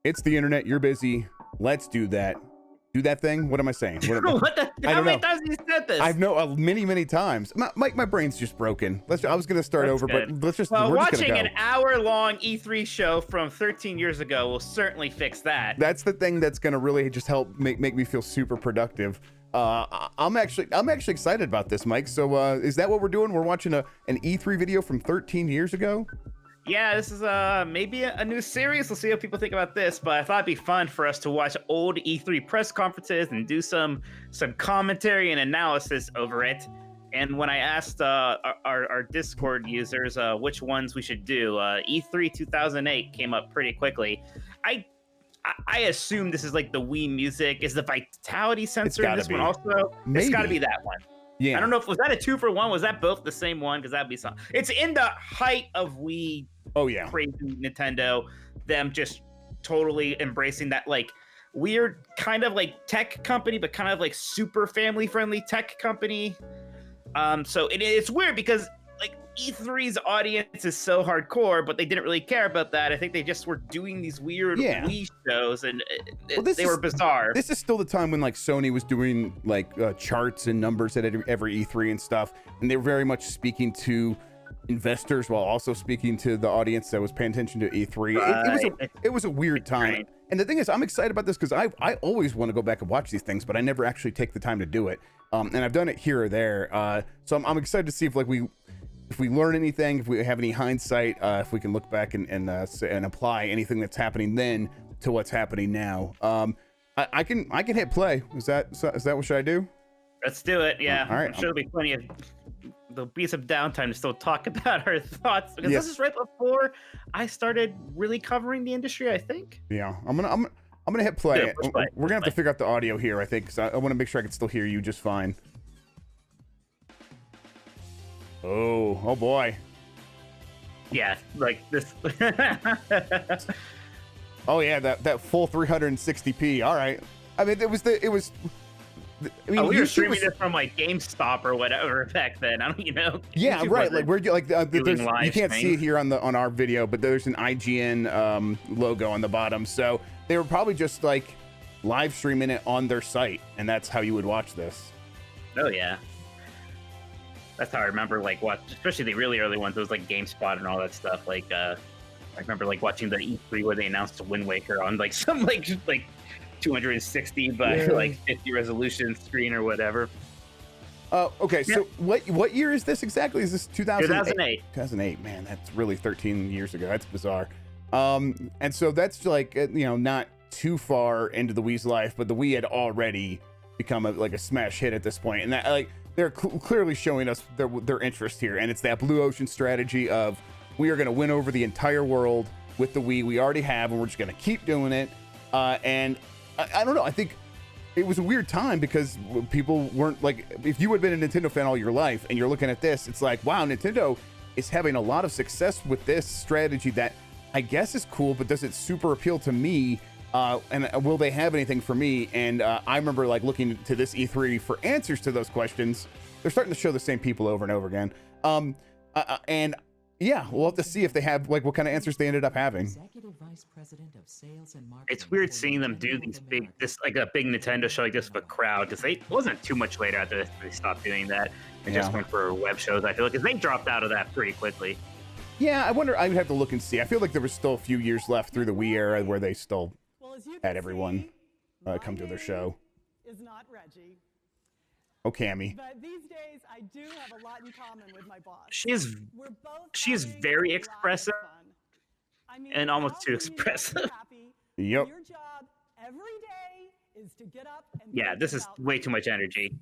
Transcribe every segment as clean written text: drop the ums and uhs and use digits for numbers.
It's the internet. You're busy. Let's do that. Do that thing. What am I saying? What the? How many times have you said this? I've many times. My brain's just broken. I was gonna start over, good. but let's just. Well, we're just watching gonna go. an hour-long E3 show from 13 years ago will certainly fix that. That's the thing that's gonna really just help make me feel super productive. I'm actually excited about this, Mike. So is that what we're doing? We're watching an E3 video from 13 years ago. Yeah, this is maybe a new series. We'll see what people think about this, but I thought it'd be fun for us to watch old E3 press conferences and do some commentary and analysis over it. And when I asked our Discord users which ones we should do, E3 2008 came up pretty quickly. I assume this is like the Wii Music. Is the Vitality sensor in this one also? Maybe. It's got to be that one. Yeah. I don't know if was that a 2-for-1. Was that both the same one? Because that'd be something. It's in the height of Wii. Oh yeah. Crazy Nintendo. Them just totally embracing that like weird kind of like tech company, but kind of like super family friendly tech company. So it's weird because like E3's audience is so hardcore, but they didn't really care about that. I think they just were doing these weird Wii shows, and they were bizarre. This is still the time when like Sony was doing like charts and numbers at every E3 and stuff, and they were very much speaking to investors while also speaking to the audience that was paying attention to E3. Right. It was a weird time. Right. And the thing is, I'm excited about this because I always want to go back and watch these things, but I never actually take the time to do it. And I've done it here or there. So I'm excited to see if we learn anything, if we have any hindsight, if we can look back and apply anything that's happening then to what's happening now. I can hit play. Is that what should I do? Let's do it. Yeah. All right. I'm sure there'll be some downtime to still talk about our thoughts, because Yes. this is right before I started really covering the industry, I think. Yeah, I'm gonna hit play. Yeah, push play. We're gonna have to figure out the audio here, I think, because I want to make sure I can still hear you just fine. Oh boy. Yeah, like this. Oh yeah, that full 360p. All right. I mean, it was. I mean, we were streaming this from like GameStop or whatever back then. I don't, Yeah, YouTube right. Like we're like there's, live you can't see stream. it here on our video, but there's an IGN logo on the bottom. So they were probably just like live streaming it on their site, and that's how you would watch this. Oh yeah, that's how I remember like especially the really early ones. It was like GameSpot and all that stuff. Like I remember like watching the E3 where they announced Wind Waker on like some like 260 by like 50 resolution screen or whatever. Okay, so what year is this exactly? Is this 2008? 2008, man, that's really 13 years ago. That's bizarre. And so that's like not too far into the Wii's life, but the Wii had already become a smash hit at this point, and that like they're clearly showing us their interest here, and it's that blue ocean strategy of we are going to win over the entire world with the Wii. We already have, and we're just going to keep doing it. And I don't know. I think it was a weird time because people weren't like, if you had been a Nintendo fan all your life and you're looking at this, it's like, wow, Nintendo is having a lot of success with this strategy that I guess is cool, but does it super appeal to me? And will they have anything for me? And I remember like looking to this E3 for answers to those questions. They're starting to show the same people over and over again. And yeah, we'll have to see if they have like what kind of answers they ended up having. It's weird seeing them do like a big Nintendo show like this with a crowd, because it wasn't too much later after they stopped doing that and just went for web shows. I feel like, because they dropped out of that pretty quickly. Yeah, I wonder. I would have to look and see. I feel like there was still a few years left through the Wii era where they still had everyone come to their show. Is not Reggie. Oh, Cammy. But these days, I do have a lot in common with my boss. She's very expressive and almost too expressive. Yep. Your job every day is to get up and Yeah, this is way too much energy.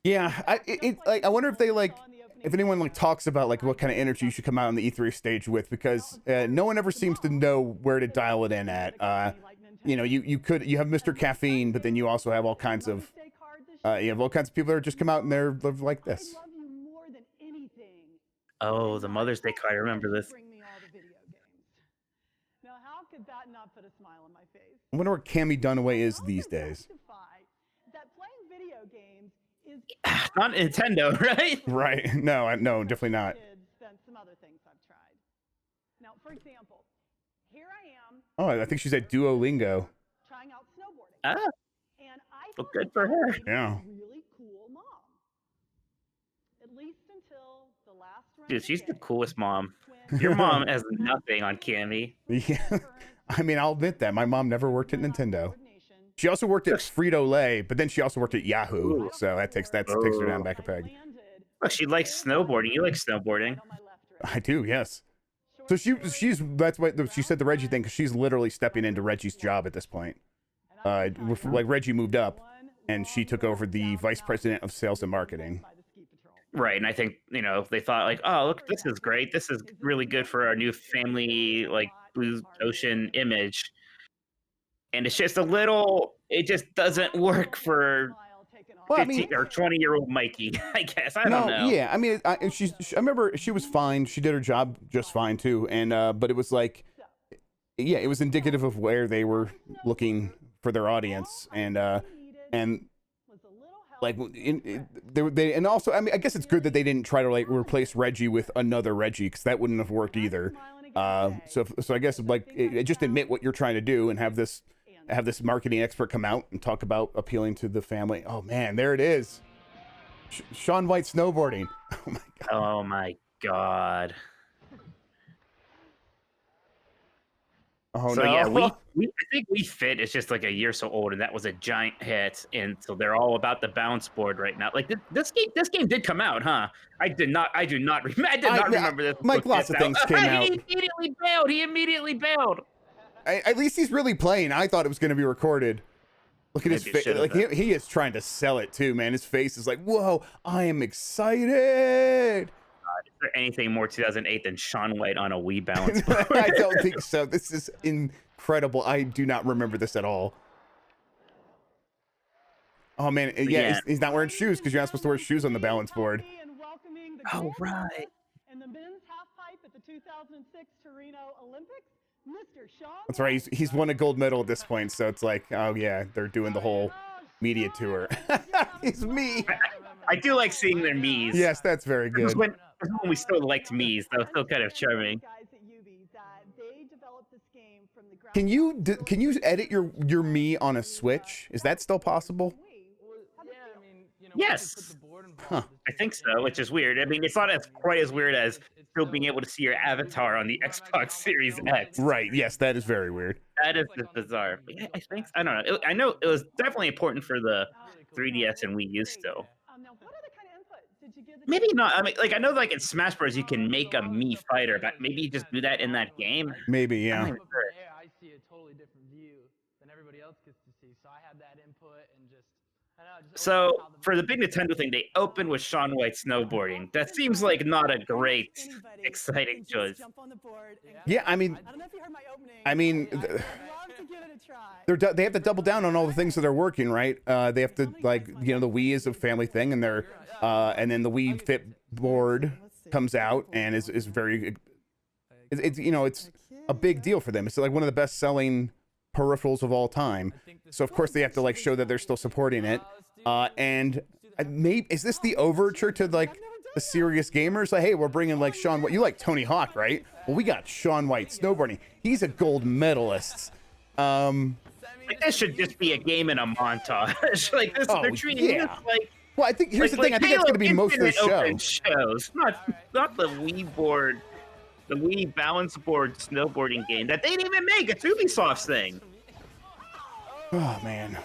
Yeah, I wonder if they if anyone like talks about like what kind of energy you should come out on the E3 stage with, because no one ever seems to know where to dial it in at. You have Mr. Caffeine, but then you also have all kinds of people that are just come out and they're like this. Oh, the Mother's Day card. I remember this. Now, how could that not put a smile on my face? I wonder where Cammy Dunaway is these days. That playing video games is not Nintendo, right? Right. No, definitely not. Than some other things I've tried. Now, for example, here I am Oh, I think she's at Duolingo. trying out snowboarding. Ah, And I well, thought good for she her. was a Yeah. really cool mom. At least until the last round Dude, of she's the games, coolest mom. when Your mom has nothing on Cammy. Yeah. I mean, I'll admit that my mom never worked at Nintendo. coordination She also worked at Frito-Lay, but then she also worked at Yahoo. Ooh. So that takes her down back a peg. Oh, she likes snowboarding. You like snowboarding. I do, yes. So she's that's what she said the Reggie thing, because she's literally stepping into Reggie's job at this point. Like Reggie moved up, and she took over the vice president of sales and marketing. Right, and I think, they thought like, oh, look, this is great. This is really good for our new family, like, Blue Ocean image. And it's just it just doesn't work for Well, I 15 mean, or 20-year-old Mikey, I guess. I don't know. yeah, I mean, I remember she was fine. She did her job just fine too, and but it was like, yeah, it was indicative of where they were looking for their audience, and like and also, I mean, I guess it's good that they didn't try to like replace Reggie with another Reggie, because that wouldn't have worked either. So I guess like just admit what you're trying to do and have this marketing expert come out and talk about appealing to the family. Oh man, there it is. Shaun White snowboarding. Oh my god. Oh my god. Oh So no. yeah, I think Wii Fit is just like a year so old, and that was a giant hit, and so they're all about the bounce board right now. Like this game did come out, huh? I do not remember this. Mike, lots of things came out. He immediately bailed. At least he's really playing. I thought it was going to be recorded. Look at his Maybe it face. should have Like been. he is trying to sell it too, man. His face is like, whoa, I am excited. Is there anything more 2008 than Shaun White on a Wii balance board? I don't think so. This is incredible. I do not remember this at all. Oh man, yeah, he's not wearing shoes, because you're not supposed to wear shoes on the balance board. Oh, right. And the men's half pipe at the 2006 Torino Olympics, Mr. Shaun That's right. He's won a gold medal at this point, so it's like, oh yeah, they're doing the whole media tour. It's me. I do like seeing their Mii's. Yes, that's very This was good. when we still liked Mii's. That was still kind of charming. Can you edit your me on a Switch? Is that still possible? Yes. Huh. I think so, which is weird. I mean, it's not quite as weird as still being able to see your avatar on the Xbox Series X. Right. Yes, that is very weird. That is just bizarre. But yeah, I don't know. I know it was definitely important for the 3DS and Wii U still. Maybe not. I mean, like, I know, like, in Smash Bros. You can make a Mii fighter, but maybe you just do that in that game. Maybe, I'm not yeah. even sure. I see a totally different view than everybody else gets to see. So I had that input and just. So for the big Nintendo thing, they opened with Shaun White snowboarding. That seems like not a great, exciting choice. Yeah, I mean, I don't know if you heard my opening. I mean, I'd love to give it a try. they have to double down on all the things that are working, right? They have to, like, the Wii is a family thing, and and then the Wii Fit board comes out and is very, it's a big deal for them. It's like one of the best selling peripherals of all time. So of course they have to like show that they're still supporting it. And maybe is this the overture to like the serious gamers? Like, hey, we're bringing like Shaun White. You like Tony Hawk, right? Well, we got Shaun White snowboarding. He's a gold medalist. Like, this should just be a game in a montage. Like this, they're treating this like. Well, I think here's the thing. I think that's going to be most of the show. Shows, not the Wii board, the Wii balance board snowboarding game that they didn't even make. It's Ubisoft's thing. Oh man.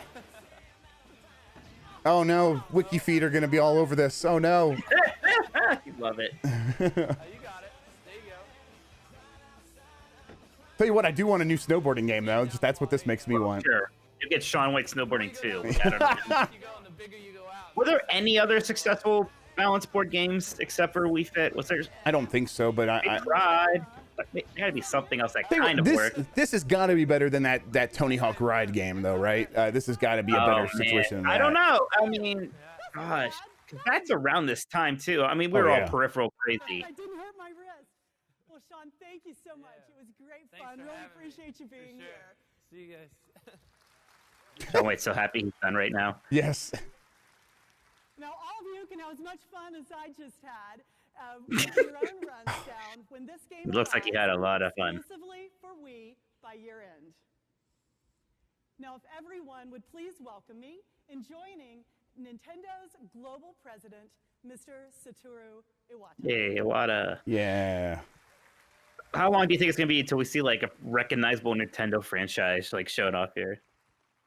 Oh no, wiki feed are going to be all over this. Oh no. You love it. You got it. There you go. Tell you what, I do want a new snowboarding game though. Just that's what this makes me want. Sure, you get Shaun White snowboarding too. I don't know. You go, and the bigger you go out. Were there any other successful balance board games except for Wii Fit? Was there? I don't think so, but They tried. But there gotta be something else that kind of this, worked. This has got to be better than that Tony Hawk Ride game, though, right? This has got to be a better situation. Than I that. don't know. I mean, gosh, 'cause that's around this time too. I mean, we were all peripheral crazy. I didn't hurt my wrist. Well, Shaun, thank you so much. It was great fun. Really appreciate you being here. See you guys. Shaun White's so happy he's done right now. Yes. Now, all of you can have as much fun as I just had. with your own runs down when this game It looks like he had a lot of fun. exclusively for Wii by year end. Now, if everyone would please welcome me in joining Nintendo's global president, Mr. Satoru Iwata. Hey, Iwata. Yeah. How long do you think it's gonna be until we see like a recognizable Nintendo franchise like showing off here?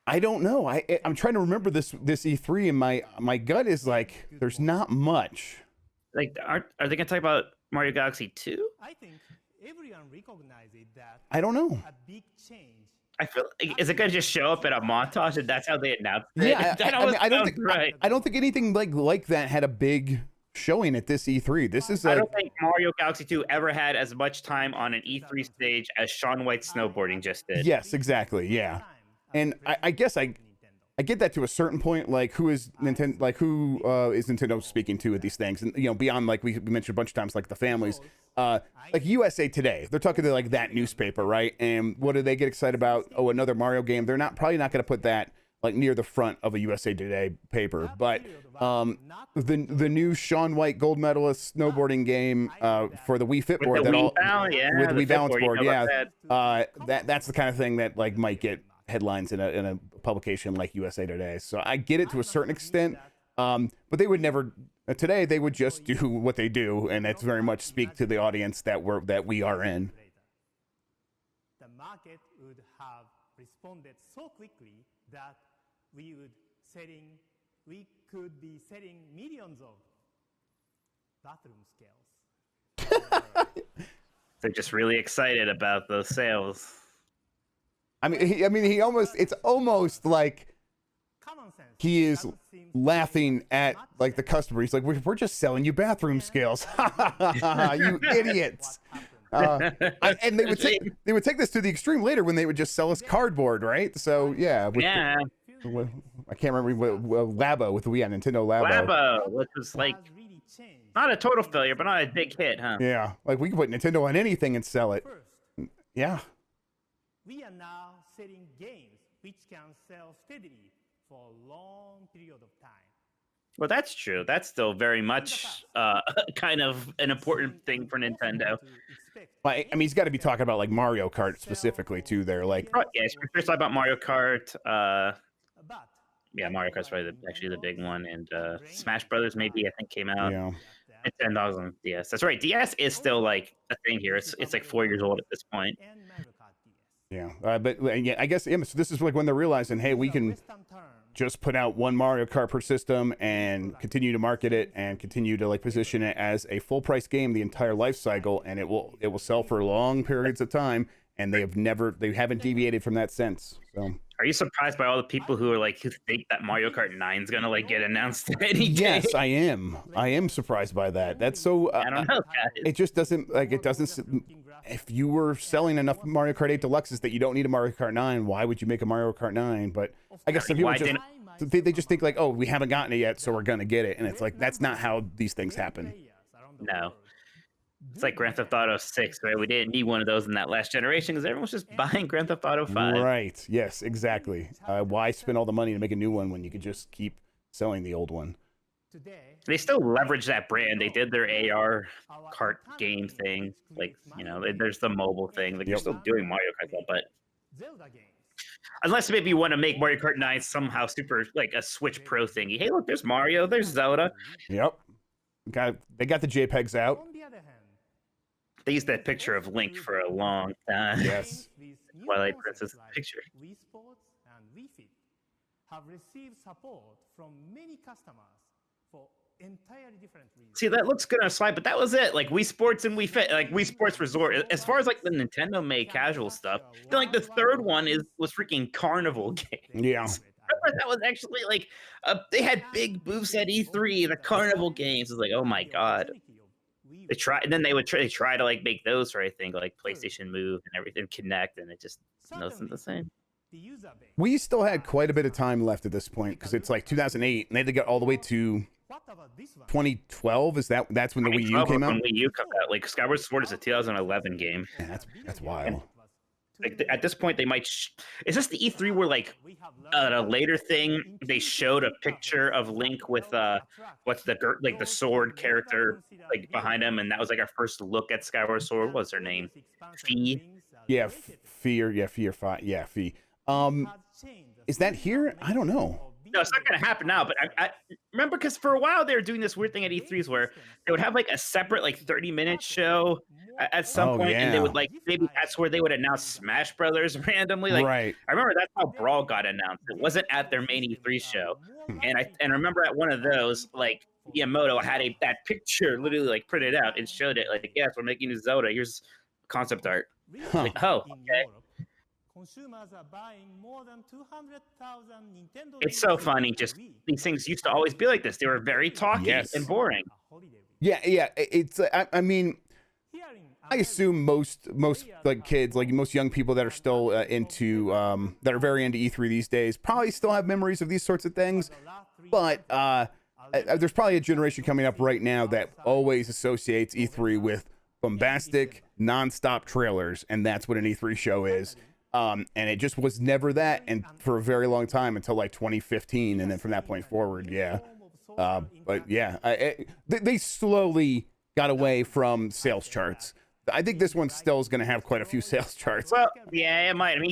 I don't know. I'm trying to remember this E3, and my gut is like there's not much. Like, are they gonna talk about Mario Galaxy 2? I think everyone recognizes that I don't know. a big change. I feel like, is it gonna just show up in a montage and that's how they announce it? Yeah, That I mean, almost I don't sounds think right. I don't think anything like that had a big showing at this E3. This is I like don't think Mario Galaxy 2 ever had as much time on an E3 stage as Shaun White's snowboarding just did. yes, exactly, yeah. And I guess I get that to a certain point. Like who is Nintendo? Like who is Nintendo speaking to at these things? And beyond like we mentioned a bunch of times, like the families. Like USA Today, they're talking to like that newspaper, right? And what do they get excited about? Oh, another Mario game. They're probably not going to put that like near the front of a USA Today paper. But the new Shaun White gold medalist snowboarding game for the Wii Fit board, With the Wii balance board, you know yeah, about that. that's the kind of thing that like might get headlines in a publication like USA Today. So I get it to a certain extent, but they would never. Today they would just do what they do, and that's very much speak to the audience that we are in. The market would have responded so quickly that we could be selling millions of bathroom scales. They're just really excited about those sales. I mean, he almost. It's almost like Common sense he is doesn't seem to laughing be at much like the sense. customer. He's like, we're just selling you bathroom scales, you idiots. And they would take this to the extreme later when they would just sell us cardboard, right? So yeah, with Yeah, I can't remember what Labo with Nintendo Labo. Labo, which was like Has really changed. not a total failure, but not a big hit, huh? Yeah, like we could put Nintendo on anything and sell it. First, Yeah, we are now selling games which can sell steadily for a long period of time. Well, that's true. That's still very much kind of an important thing for Nintendo. I mean, he's got to be talking about like Mario Kart specifically too. There, like Oh, yeah, we're first talking about Mario Kart. But Yeah, Mario Kart's probably actually the big one, and Smash Brothers maybe I think came out. yeah. It's $10 on DS. That's right. DS is still like a thing here. It's like 4 years old at this point. and Mario Kart DS. Yeah, but yeah, I guess so this is like when they're realizing, hey, we can Western term, just put out one Mario Kart per system and continue to market it and continue to like position it as a full price game the entire life cycle, and it will sell for long periods of time, and they haven't deviated from that since. So Are you surprised by all the people who think that Mario Kart 9 is gonna like get announced any day? yes, I am surprised by that. That's so I don't know, guys. it just doesn't like it doesn't. If you were selling enough Mario Kart 8 Deluxes that you don't need a Mario Kart 9, why would you make a Mario Kart 9? But I guess some people Why just didn't- they just think like, oh, we haven't gotten it yet, so we're gonna get it, and it's like that's not how these things happen. No. It's like Grand Theft Auto 6, right? We didn't need one of those in that last generation because everyone was just buying Grand Theft Auto 5. Right? Yes, exactly. Why spend all the money to make a new one when you could just keep selling the old one? today, They still leverage that brand. They did their AR kart game thing. Like, there's the mobile thing. Like, they're still doing Mario Kart, but Zelda games. unless maybe you want to make Mario Kart 9 somehow super like a Switch Pro thingy. Hey, look, there's Mario, there's Zelda. Yep. They got the JPEGs out. On the other hand, They used that picture of Link for a long time. Yes. games with new Twilight concepts Princess like picture. Wii Sports and Wii Fit have received support from many customers for entirely different reasons. See, that looks good on a slide, but that was it. Like Wii Sports and Wii Fit, like Wii Sports Resort. As far as like the Nintendo made casual stuff, then like the third one was freaking Carnival Games. Yeah. Remember that was actually like they had big booths at E3. The Carnival Games was like, oh my god. They try, and then they try to like make those for I think like PlayStation Move and everything Connect, and it just wasn't the same. The user base. We still had quite a bit of time left at this point because it's like 2008, and they had to get all the way to What about this one? 2012. That's when the Wii U came out? When Wii U came out, like Skyward Sword is a 2011 game. Yeah, that's wild. like at this point they might. Is this the E3 where like at a later thing they showed a picture of Link with what's like the sword character like behind him, and that was like our first look at Skyward Sword. What's her name? Fee. Yeah, Fee or Fi. Yeah, Fee. Is that here? I don't know. No, it's not going to happen now. But I remember because for a while they were doing this weird thing at E3s where they would have like a separate like 30-minute show at some point, and they would like maybe that's where they would announce Smash Brothers randomly. Like, right. I remember that's how Brawl got announced. It wasn't at their main E3 show, and I remember at one of those like Miyamoto had that picture literally like printed out and showed it like, yes, we're making a Zelda. Here's concept art. Huh. Like, oh, okay. It's so funny. Just these things used to always be like this. They were very talky and boring. Yeah. It's. I mean, I assume most like kids, like most young people that are still that are very into E3 these days, probably still have memories of these sorts of things. But there's probably a generation coming up right now that always associates E3 with bombastic, nonstop trailers, and that's what an E3 show is. And it just was never that, and for a very long time until like 2015, and then from that point forward, but they slowly got away from sales charts. I think this one still is going to have quite a few sales charts. Well, yeah, it might. I mean,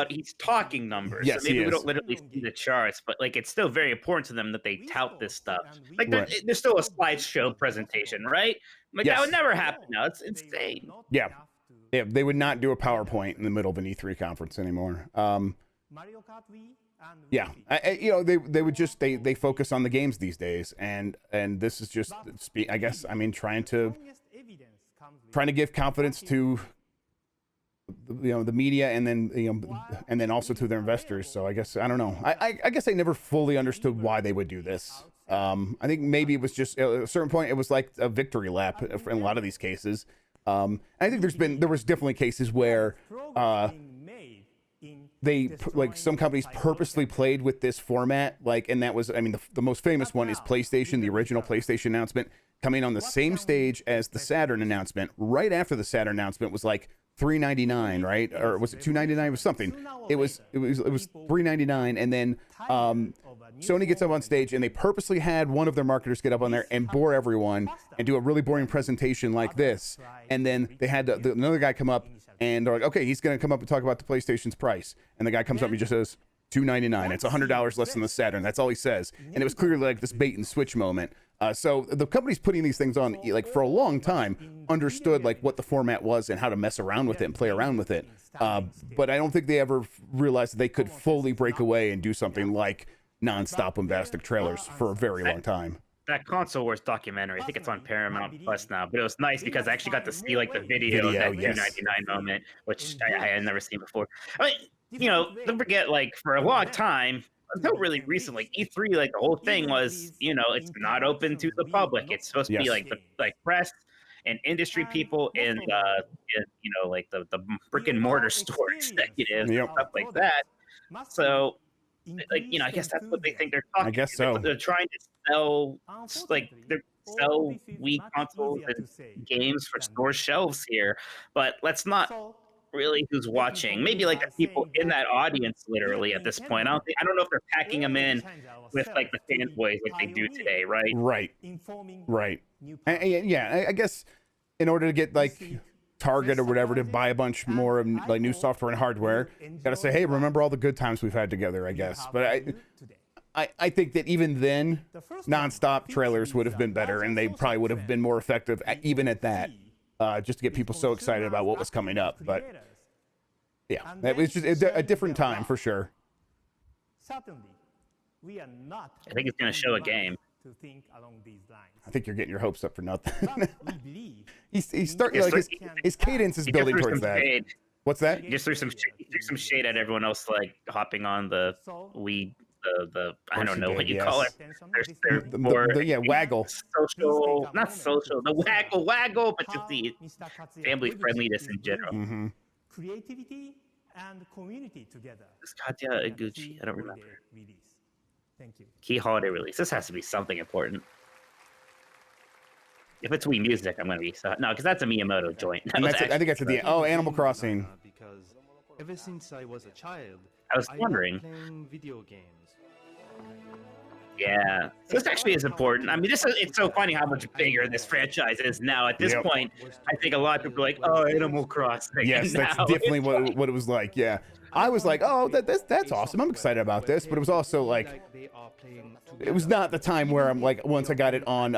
he's talking numbers. Yes, so maybe we don't literally see the charts, but like it's still very important to them that they tout this stuff. Like there's still a slideshow presentation, right? Like that would never happen now. It's insane. Yeah, they would not do a PowerPoint in the middle of an E3 conference anymore. Yeah, they would just they focus on the games these days, and this is just I guess trying to give confidence to the media, and then also to their investors. So I guess I don't know. I guess I never fully understood why they would do this. I think maybe it was just at a certain point it was like a victory lap in a lot of these cases. I think there was definitely cases where some companies purposely played with this format, and that was the most famous one is PlayStation, the original PlayStation announcement coming on the same stage as the Saturn announcement. Right after the Saturn announcement was like $399, right? Or was it $299? It was something. It was $399, and then Sony gets up on stage, and they purposely had one of their marketers get up on there and bore everyone and do a really boring presentation like this. And then they had another guy come up, and they're like, okay, he's going to come up and talk about the PlayStation's price. And the guy comes up and he just says, $299. It's $100 less than the Saturn. That's all he says. And it was clearly like this bait and switch moment. So the companies putting these things on, like for a long time, understood like what the format was and how to mess around with it and play around with it. But I don't think they ever realized that they could fully break away and do something like nonstop bombastic trailers for a very long time. That Console Wars documentary, I think it's on Paramount Plus now, but it was nice because I actually got to see like the video of that $299 moment, which I had never seen before. I mean, don't forget, like for a long time, until really recently, E3, like the whole thing was, it's not open to the public. It's supposed to be like the press and industry people and like the brick and mortar store executives and stuff like that. So, I guess that's what they think they're talking. I guess so. They're trying to sell, sell Wii consoles and games for store shelves here. But let's not really who's watching. Maybe like the people in that audience, literally at this point. I don't know if they're packing them in with like the fanboys like they do today, right? Right. I guess in order to get like Target or whatever to buy a bunch more of like new software and hardware, gotta say, hey, remember all the good times we've had together, I guess. But I think that even then, nonstop trailers would have been better, and they probably would have been more effective even at that, just to get people so excited about what was coming up. But yeah, it was just a different time for sure. I think it's going to show a game. I think you're getting your hopes up for nothing. he's starting like his cadence is building towards that. Shade. What's that? He just threw some shade at everyone else, like hopping on the Wii. The I don't know what you call it. They're waggle. Social, not social. The waggle, but just the family friendliness in general. Mm-hmm. Creativity and community together. It's Katya Iguchi. I don't remember. Thank you. Key holiday release. This has to be something important. If it's Wii Music, I'm going to be no, because that's a Miyamoto joint. And I think that's at the end. Oh, Animal Crossing. Ever since I was a child, I was love wondering. playing video games. Yeah, so this actually is important. I mean, it's so funny how much bigger this franchise is now. At this Yep. point, I think a lot of people are like, "Oh, Animal Crossing." Yes, and that's now definitely it's what it was like. Yeah, I was like, oh, that's awesome. I'm excited about this, but it was also like, it was not the time where I'm like, once I got it on,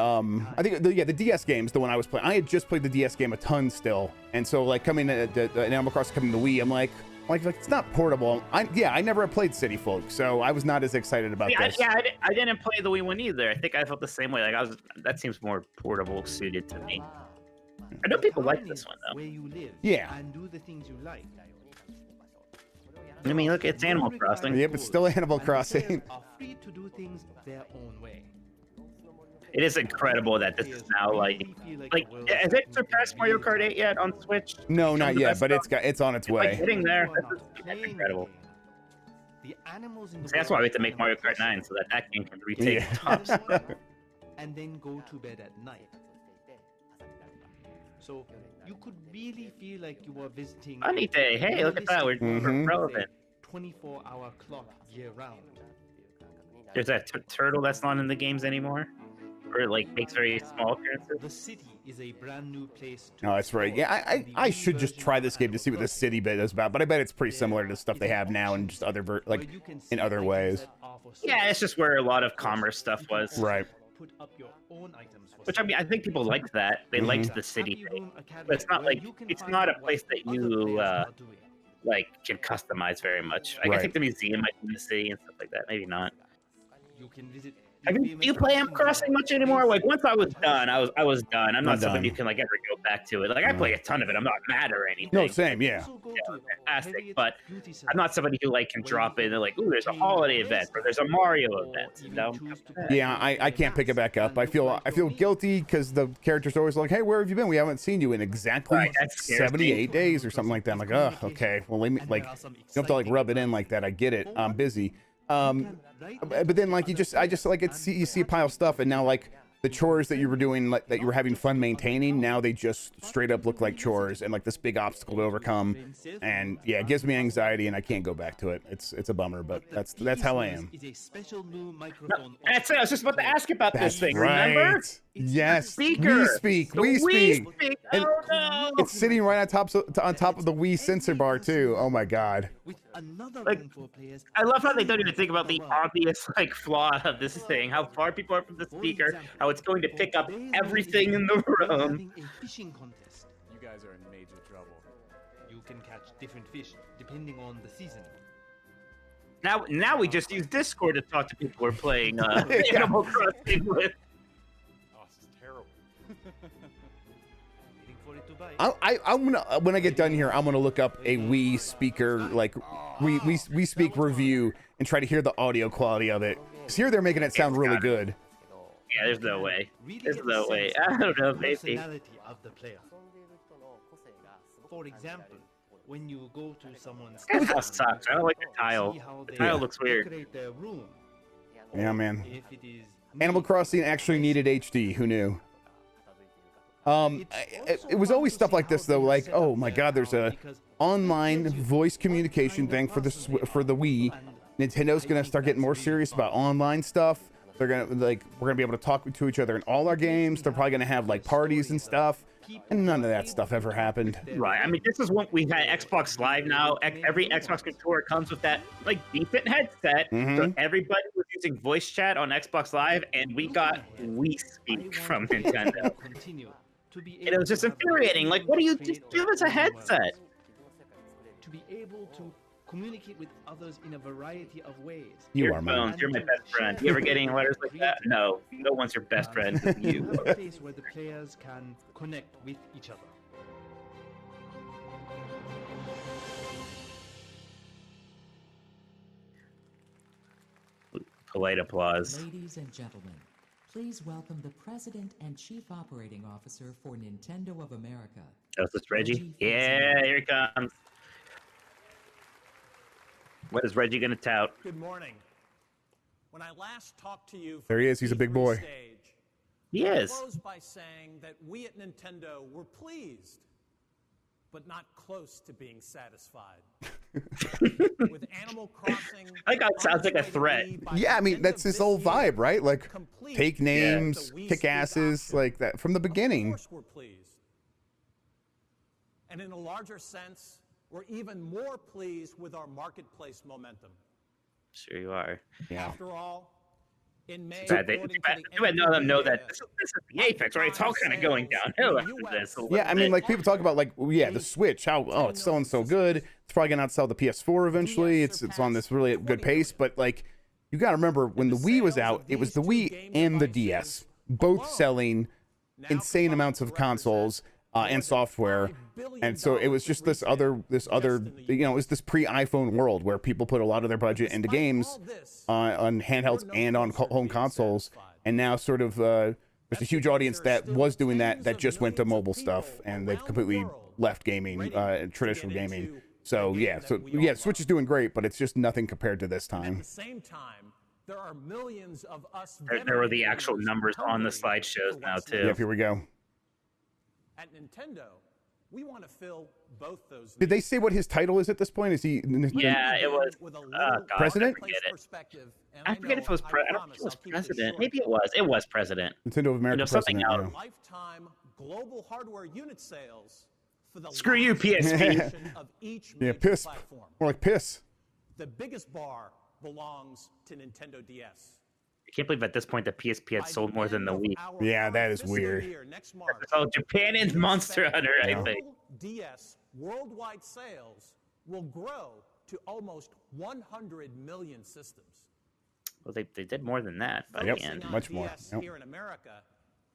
I think the DS game's the one I was playing. I had just played the DS game a ton still, and so like coming to the Animal Crossing coming to the Wii, I'm like it's not portable. I never played City Folk, so I was not as excited about this. I didn't play the Wii one either. I think I felt the same way. Like that seems more portable suited to me. I know people like this one though. Where you live Yeah. and do the things you like. I mean, look, it's Animal Crossing. Yep, it's still Animal And the Crossing. players are free to do things their own way. It is incredible that this is now like has it surpassed Mario Kart 8 yet on Switch? No, not the yet, best but stuff? it's on its Like way. getting there, You are not that's playing the incredible. game. The animals in the See, that's why we world have to make Mario want Kart 9 so that game can retake Yeah. the top spot. and then go to bed at night. So you could really feel like you were visiting Funny day. Hey, look at that. We're Mhm. relevant. 24-hour clock year round. There's that turtle that's not in the games anymore, or it like makes very small appearances. The city is a brand new place to No, that's right. Yeah, I should just try this game to see what the city bit is about, but I bet it's pretty similar to the stuff they have now and just other in other ways. Yeah, it's just where a lot of commerce stuff was. Right. Put up your own items for Which I mean, I think people liked that. They liked the city thing. But it's not like it's not a place that you like can customize very much. Like, I Right. think the museum might be in the city and stuff like that. Maybe not. You can visit. Do you play Animal Crossing much anymore? Like once I was done, I was done. I'm not somebody done. who can like ever go back to it. Like I play a ton of it. I'm not mad or anything. No, same, yeah. Fantastic, but I'm not somebody who like can drop in and like, ooh, there's a holiday event or there's a Mario event. You know? Yeah, I can't pick it back up. I feel guilty because the character's always like, hey, where have you been? We haven't seen you in exactly Right, that scares me. 78 days or something like that. I'm like, oh, okay. Well, let me like, you don't have to like rub it in like that. I get it. I'm busy. But then like I just like you see a pile of stuff, and now like the chores that you were doing, like that you were having fun maintaining, now they just straight up look like chores and like this big obstacle to overcome. And yeah, it gives me anxiety, and I can't go back to it. It's a bummer, but that's how I am. Is a special new microphone. That's it. I was just about to ask about That's this thing. right. Remember? Yes, Speaker. we speak. And Oh no! it's sitting right on top of the Wii sensor bar too. Oh my god. With another Like, room for players. I love how they don't even think about the obvious like flaw of this thing. How far people are from the speaker. How it's going to pick up everything in the room. Having a fishing contest. You guys are in major trouble. You can catch different fish depending on the season. Now we just use Discord to talk to people we're playing Animal Crossing with. Oh, this is terrible. Waiting for it to bite. I'm gonna when I get done here, I'm gonna look up a Wii speaker like we speak review and try to hear the audio quality of it. 'Cause here they're making it sound really good. Yeah, there's no way. Really There's get no a way. sense I of don't know, the maybe. personality of the player. For example, when you go to someone's This house sucks. I don't like the tile. see how The they tile looks weird. decorate their room. Yeah, man. If it is Animal Crossing actually needed HD. Who knew? It was always stuff like this though. Like, oh my God, there's a online voice communication thing for the Wii. Nintendo's gonna start getting more serious about online stuff. They're gonna we're gonna be able to talk to each other in all our games. They're probably gonna have like parties and stuff. And none of that stuff ever happened. Right. I mean, this is what we had Xbox Live now. Every Xbox controller comes with that like decent headset. So everybody was using voice chat on Xbox Live, and we got Wii Speak from Nintendo. continue to be And it was just infuriating. Like, what do you just give us a headset? to be able to communicate with others in a variety of ways. You are, man. Phones, you're my best friend. You ever get any letters like that? No. No one's your best friend. You. A place where the players can connect with each other. Polite applause. Ladies and gentlemen, please welcome the President and Chief Operating Officer for Nintendo of America. Oh, is this Reggie? Yeah, here he comes. What is Reggie gonna tout? Good morning. When I last talked to you, There he is. He's a big boy. Stage, He is. I closed by saying that we at Nintendo were pleased but not close to being satisfied. With Animal Crossing, I think that sounds like a threat. Yeah, I mean, that's his whole vibe, right? Like, take names, kick asses, like that from the beginning. Of course we're pleased. And in a larger sense, we're even more pleased with our marketplace momentum. Sure you are. Yeah. After all, in May, Too bad none of them know that this is the apex, right? It's all kind of going downhill after this. Yeah, I mean, like people talk about like, yeah, the Switch, how it's selling so good. It's probably gonna outsell the PS4 eventually. It's on this really good pace, but like you got to remember when the Wii was out, it was the Wii and the DS both selling insane amounts of consoles and software, and so it was just this other you know, it was this pre-iPhone world where people put a lot of their budget into games on handhelds and on home consoles, and now sort of there's a huge audience that was doing that just went to mobile stuff, and they've completely left gaming, traditional gaming. So yeah, Switch is doing great, but it's just nothing compared to this time. At the same time, there are millions of us. There were the actual numbers on the slideshows now too. Yep, here we go. At Nintendo, we want to fill both those. Did they say what his title is at this point? Is he? Yeah, it was president. I forget if it was I don't think it was president. Maybe it was. It was president. Nintendo of America. Something president, else. yeah. Lifetime global hardware unit sales for the Screw you, PSP. of each Yeah, major piss. platform. More like piss. The biggest bar belongs to Nintendo DS. I can't believe at this point the PSP had sold more than the Wii. Yeah, that is weird. Oh, Japan and Monster Hunter, I think. DS worldwide sales will grow to almost 100 million systems. Well, they did more than that by Yep, the end. much more. DS Yep. Here in America,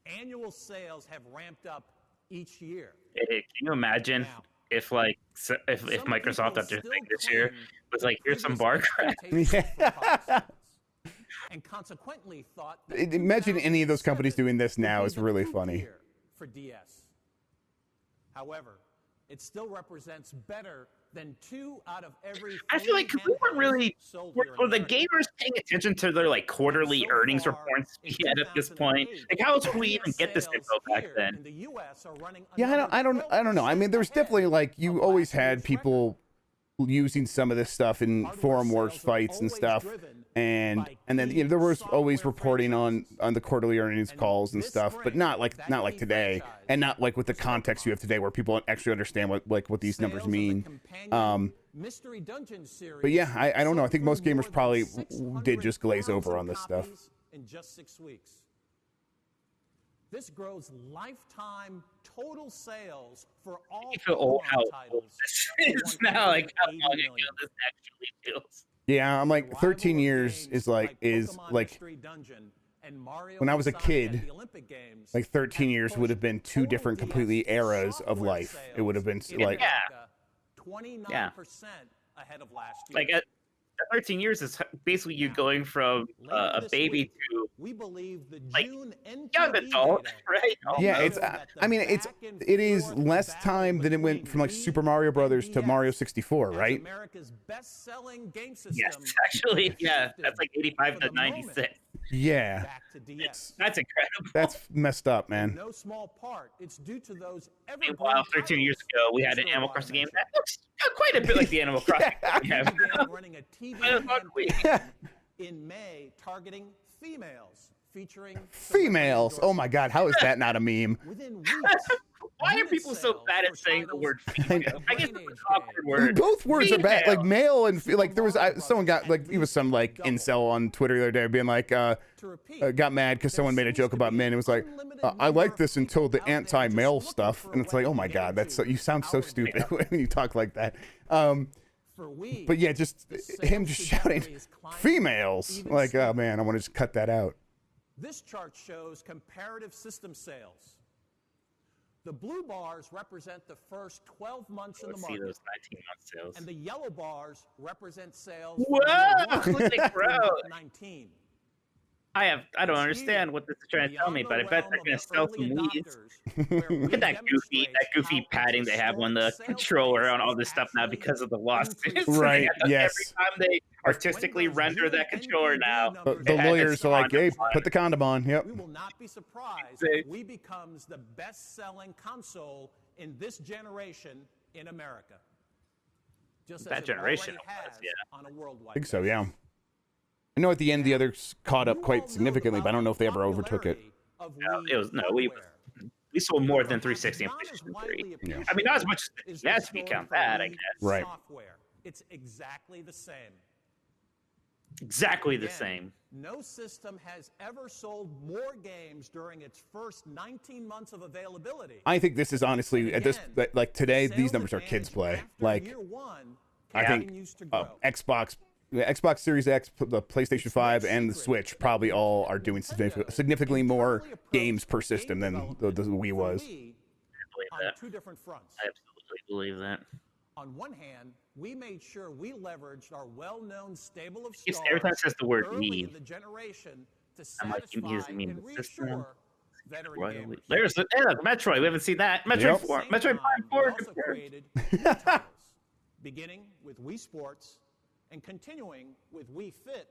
annual sales have ramped up each year. Can you imagine if like if Microsoft after this year was like, here's some bar crack? And consequently thought Imagine any of those companies doing this now is really funny. For DS. However, it still represents better than 2 out of every. I feel like we weren't really were the gamers paying attention to their like quarterly earnings reports yet at this point. Like, how else would we even get this info back then? Yeah, I don't know. I mean, there's definitely like you always had people using some of this stuff in forum wars fights and stuff, and then you know there was always reporting on the quarterly earnings calls and stuff, but not like today, and not like with the context you have today where people actually understand what these numbers mean. But yeah, I don't know. I think most gamers probably did just glaze over on this stuff. In just 6 weeks. This grows lifetime total sales for all. I feel old how old this is now, like how long ago this actually feels. Yeah, I'm like 13 years is like when I was a kid, like 13 years would have been 2 different completely eras of life. It would have been like 29% ahead of last year. Like at 13 years is basically you going from a baby to like young adult, right? Yeah, it's. I mean, it is less time than it went from like Super Mario Brothers to Mario 64, right? America's best-selling game system. Yes, actually, yeah, that's like 85 to 96. Yeah, that's incredible. That's messed up, man. No small part, it's due to those. Meanwhile, 13 years ago, we had an Animal Crossing game that looks quite a bit like the Animal Crossing we have. Running a TV campaign in May targeting females, featuring females. Oh my God, how is that not a meme? Within weeks. Why are people so bad at saying the word female? I guess it's an awkward word. Both words female. are bad. Like male and like there was someone got like he was some like incel on Twitter the other day being like got mad because someone made a joke about men. It was like I like this until the anti-male stuff, and it's like oh my God, that's so, you sound so stupid when you talk like that. But yeah, just him just shouting females like oh man, I want to just cut that out. This chart shows comparative system sales. The blue bars represent the first 12 months in the market. See those 19-month sales. And the yellow bars represent sales. Whoa! They grow. 19. I don't understand what this is trying to tell me, but I bet they're going to sell some weeds. Look at that goofy padding they have on the controller on all this stuff now because of the lawsuits. Right. Yes. Every time they artistically render that controller now, the lawyers are like, "Hey, put the condom on." Yep. We will not be surprised if Wii becomes the best-selling console in this generation in America. Just That as it generation already was, has yeah. on a worldwide I think so, basis. yeah. I know at the end the others caught up You all quite know significantly, but I don't know if they ever overtook it. popularity of It was we hardware. sold more than Perhaps 360 and not as PlayStation 3. widely Yeah. I mean, not as much appreciated as is yeah, the if you story count for that, I Wii guess. Right. Software. It's exactly the same. Exactly the Again, same. No system has ever sold more games during its first 19 months of availability. I think this is honestly at this Again, like today sales these numbers are kids advantage play. after Like year one I think continues to grow. Xbox Series X, the PlayStation 5, and the Switch probably all are doing significantly more games per system than the Wii was. I believe On that. two different fronts. I absolutely believe that. On one hand, we made sure we leveraged our well-known stable of Yes, stars every time it says the word early Wii, in the generation to I'm like, satisfy you mean and the system? reassure veteran gamers. There's the Metroid. We haven't seen that. Metroid Yep. 4. Same Metroid time, Prime we 4. also created new titles, beginning with Wii Sports and continuing with Wii Fit.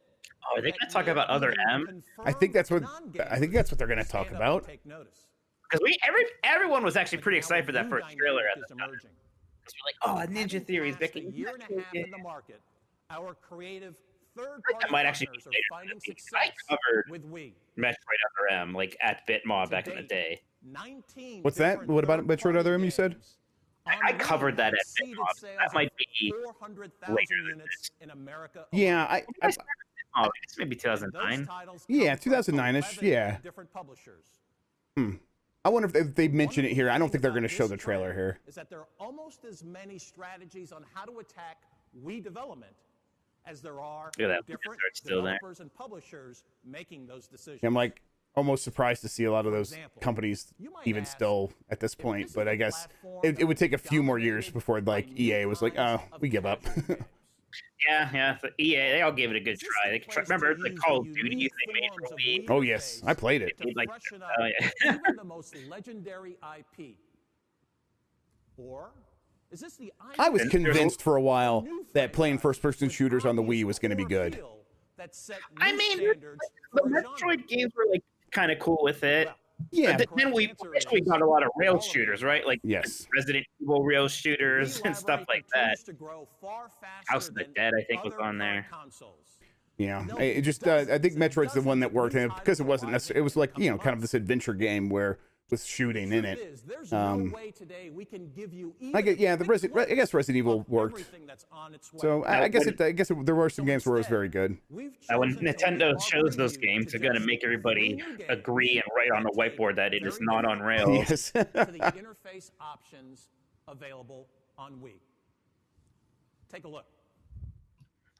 Oh, are they going to talk about other M? I think that's what they're going to talk about. Because everyone was actually pretty excited for that first trailer at the time. Because we're like, oh, Ninja Theories, After Becky. a year and a half in the market, our creative third-party That might actually partners be are finding later. success I covered with Wii. Metroid Other M, like at BitMob back in the day. 19 What's that? different What about third-party Metroid Other M you said? games. I On covered Wii that at exceeded BitMob. sales That might of be 400,000 later than units in America Yeah, alone. Oh, it's maybe And 2009. those titles Yeah, come from 2009-ish, 11 yeah. different publishers. I wonder if they mention One it of here. the I don't things think they're about going to show this the trailer trend here. Is that there are almost as many strategies on how to attack Wii development as there are Look at that, different it's still there. developers and publishers making those decisions. I'm like almost surprised to see a lot of For those example, companies you might even ask, still at this if point, this but is I a guess platform it would take a few more years dominated before by like new EA was like, kinds oh, of we give up. casual games. Yeah. So EA, they all gave it a good Is this try. the They place remember to the use Call of the Duty unique they made forms for of Wii. Oh yes, I played it. to like- freshen up oh, yeah. even the most legendary IP? Or is this the I was idea convinced for a while new that playing franchise first-person with shooters on the obvious Wii was going to be core good. appeal that set I new mean, standards the for a genre? Metroid games were like kind of cool with it. Well, Yeah, But then we eventually got a lot of rail shooters, right? Like Yes. Resident Evil rail the shooters Wii and stuff library like that. continues to grow far faster House of the than Dead, I think, was other on there. current consoles. Yeah, No, it just I think dozens and Metroid's the one that dozens of worked, new and because it titles wasn't arriving necessarily, it was like in kind of coming this adventure game where with shooting in Truth it. is, there's no way today we can give you I even get a quick I guess Resident Evil of worked. everything that's on its way. So I guess there were some games where it was very good. We've When chosen to Nintendo leave our shows those review games, to they're going to just make everybody 3 new games agree and write on the that take whiteboard that it is very not on different rails. Yes. to the interface options available on Wii. Take a look.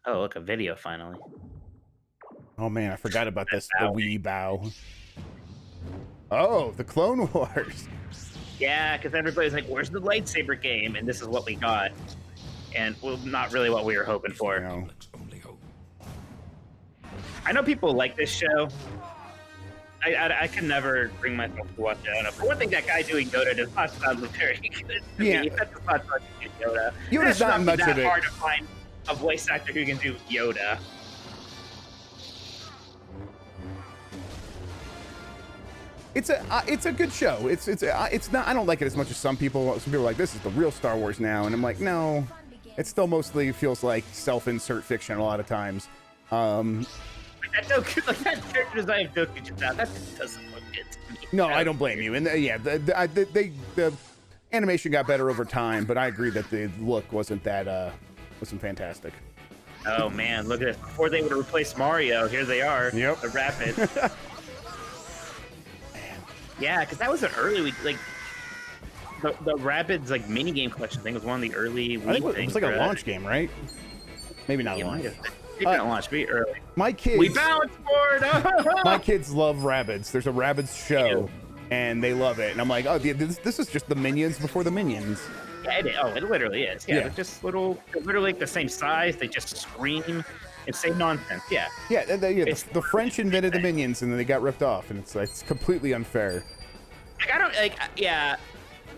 Oh, look, a video finally. Oh man, I forgot about this. The Wii bow. Oh, the Clone Wars. Yeah, because everybody's like, where's the lightsaber game? And this is what we got. And well, not really what we were hoping for. No. I know people like this show. I can never bring myself to watch Yoda. For one thing, that guy doing Yoda does not sound very good. to Yeah. me. That does not sound like Yoda. Yoda's It's not much that of it. hard to find a voice actor who can do Yoda. It's a good show. It's not. I don't like it as much as some people. Some people are like, this is the real Star Wars now, and I'm like, no. It still mostly feels like self-insert fiction a lot of times. Like that character design of Doku Jabba, that doesn't look good to me. No, I don't blame you. And yeah, the animation got better over time, but I agree that the look wasn't fantastic. Oh man, look at this. Before they would replace Mario, here they are. Yep. The Rapids. Yeah, because that was an early like the Rapids like mini game collection thing was one of the early Wii I think it things, was like a right? launch game, right? Maybe not Yeah, launch. Maybe not launch, pretty early. My kids. We balance board. My kids love Rabbids. There's a Rabbids show, and they love it. And I'm like, oh, this is just the Minions before the Minions. Yeah, it literally is. Yeah, Yeah. they're just literally like the same size. They just scream and say nonsense. Yeah. Yeah, the French invented the Minions, and then they got ripped off, and it's completely unfair. Like I don't like. Yeah.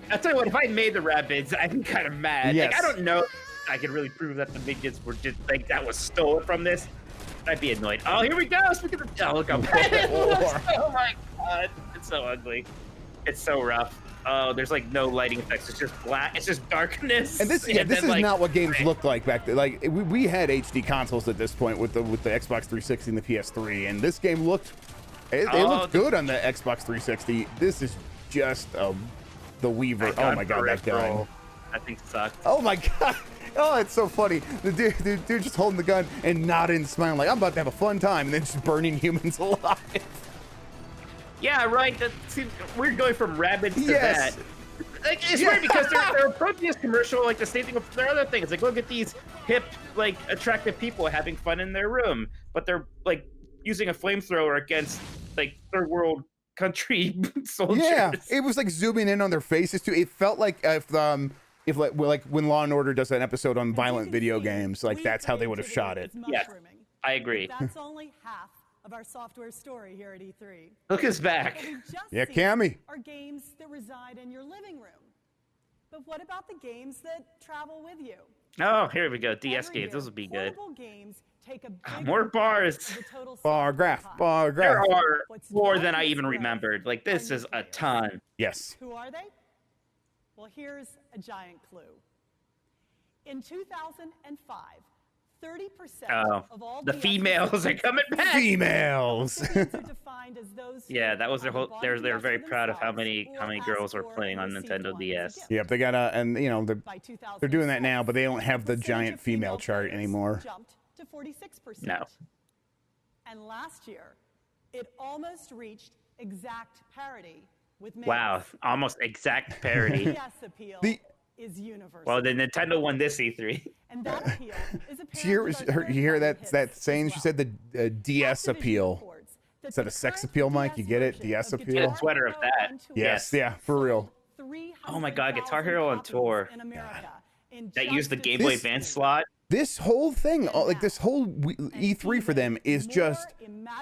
I'll tell you what. If I made the Rapids, I'd be kind of mad. Yes. Like I don't know. If I could really prove that the Minions were just like that was stolen from this. I'd be annoyed. Oh, here we go. Speaking of, oh, look how bad it looks. Oh my god, it's so ugly. It's so rough. oh, there's like no lighting effects. It's just black. It's just darkness. And this is like, not what games looked like back then. Like we had HD consoles at this point with the Xbox 360 and the PS3, and this game looked it looked good on the Xbox 360. This is just the Wii version. Oh my god, that gun! That thing sucked. Oh my god! Oh, it's so funny. The dude just holding the gun and nodding and smiling like I'm about to have a fun time, and then just burning humans alive. Yeah, right. That seems weird going from rabbits to Yes. that. Like, it's weird because they're approaching this commercial like the same thing with their other things. Like, look at these hip, like, attractive people having fun in their room, but they're like using a flamethrower against like third world country soldiers. Yeah, it was like zooming in on their faces too. It felt like if like when Law and Order does an episode on violent video games, like that's how they would have shot it. Yes, I agree. That's only half of our software story here at E3. Look who's back. What we've just Yeah, seen Cammy. are games that reside in your living room. But what about the games that travel with you? Oh, here we go. DS Every games. Those year, would be good. portable games take a big More bars. of the total Bar software graph, pie. bar There graph. are What's more not than on I even display remembered. Like, this are is a nucleus. ton. Yes. Who are they? Well, here's a giant clue. In 2005, 30% of all The DS females are coming back. Females. recipients are defined as those who Yeah, that was their either whole. bought They're DS very for proud of how themselves many or girls asked were for playing and on received Nintendo one as a DS. gift. Yep, they got and you know By they're doing that now, 2006, but they don't have the percentage giant of female chart players anymore. Jumped to 46%. No. And last year, it almost reached exact parity with males. Wow, almost exact parity. DS appeal The- is universal. Well, then Nintendo won this E3. And that appeal is Did you hear that saying? She said the DS appeal. Is that a sex appeal, Mike? You get it? DS appeal? Get a sweater of that. Yes, yeah, for real. Oh my God, Guitar Hero on tour. That used the Game Boy This- Advance slot. This whole thing, like this whole E3 for them is just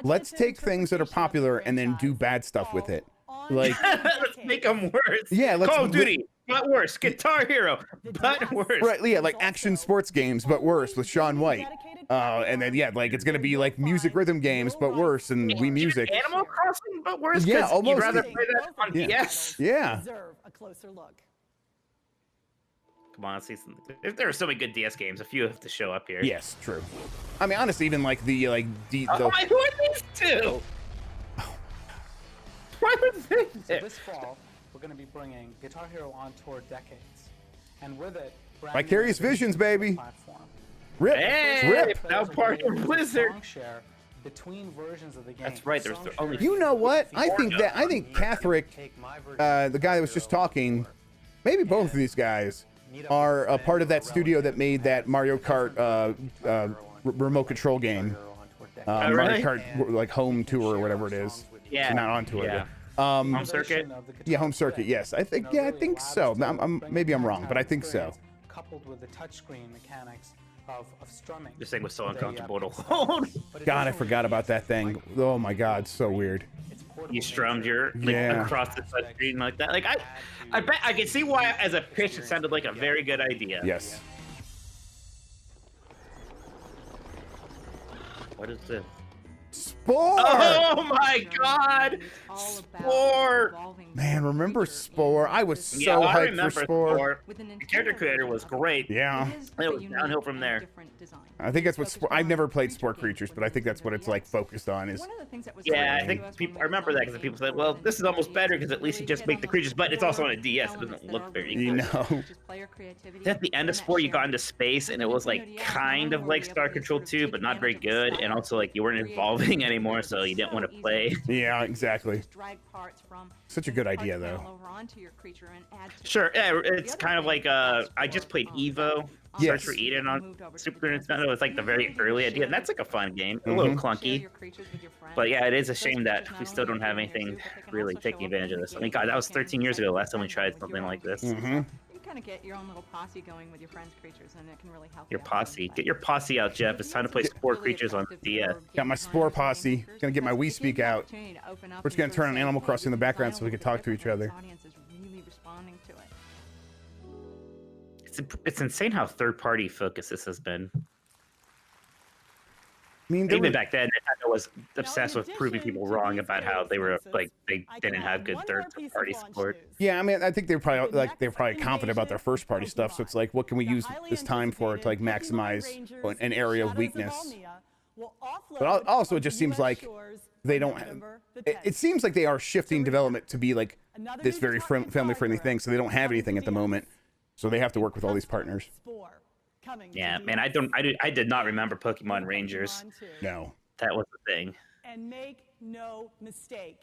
let's take things that are popular and then do bad stuff with it. Like Let's make them worse. Yeah, let's- Call of Duty, but worse. Guitar Hero, but worse. right, yeah, like action sports games but worse with Shaun White. And then yeah, like it's gonna be like music rhythm games but worse and Wii Music. Animal Crossing, but worse. Yeah, 'cause almost. You'd rather play that on Yeah. DS. Yeah. Deserve a closer look. Come on, let's see some. If there are so many good DS games, a few have to show up here. Yes, true. I mean, honestly, even like the Oh, who are these two? Why would they? So this fall, we're going to be bringing Guitar Hero on tour decades, and with it, brand new Vicarious Visions, baby. platform. Rip, Hey, rip. now part of Blizzard. Strong share between versions of the game. That's right. There's only. You know what? I think Catherick, the guy that was just talking, maybe both of these guys are a part of that studio that made that Mario Kart remote control game. Mario really? Kart like home tour or whatever it is. Yeah. Not on tour. Yeah. But, Home circuit. yeah, home circuit. Yes, I think. Yeah, I think so. Maybe I'm wrong, but I think so. Coupled with the touchscreen mechanics of strumming. This thing was so uncomfortable to hold. God, I forgot about that thing. Oh my God, so weird. You strummed your like Yeah. across the touchscreen like that. Like I bet I can see why as a pitch it sounded like a very good idea. Yes. What is this? Spore! Oh my God! Spore! Man, remember Spore? I was so Yeah, I hyped remember for Spore. The character creator was great. Yeah. It was downhill from there. I think that's what Spore. I've never played Spore Creatures, but I think that's what it's like focused on. Is Yeah, I think people. I remember that because people said, "Well, this is almost better because at least you just make the creatures." But it's also on a DS. It doesn't look very you good. know. At the end of Spore, you got into space, and it was like kind of like Star Control 2, but not very good. And also, like you weren't evolving anymore, so you didn't want to play. Yeah, exactly. Such a good idea, though. Sure, yeah, it's kind of like I just played Evo. Yes. Search for Eden on Super Nintendo. It's like the very early idea, and that's like a fun game. A little clunky, but yeah, it is a shame that we still don't have anything really taking advantage of this. I mean, God, that was 13 years ago last time we tried something like this. Mm-hmm. You kind of get your own little posse going with your friends' creatures, and it can really help. Your posse, get your posse out, Jeff. It's time to play Spore Creatures on DS. Got my Spore posse. Gonna get my Wii Speak out. We're just gonna turn on Animal Crossing in the background so we can talk to each other. It's insane how third-party focus this has been. mean, even back then, Nintendo was obsessed with proving people wrong about how they were like they didn't have good third-party support. Yeah, I mean, I think they're probably confident about their first-party stuff. So it's like, what can we use this time for to like maximize an area of weakness? But also, it just seems like they don't. It seems like they are shifting development to be like this very family-friendly thing. So they don't have anything at the moment. So they have to work with all these partners. Yeah, man, I did not remember Pokemon Rangers. No, that was the thing. And make no mistake,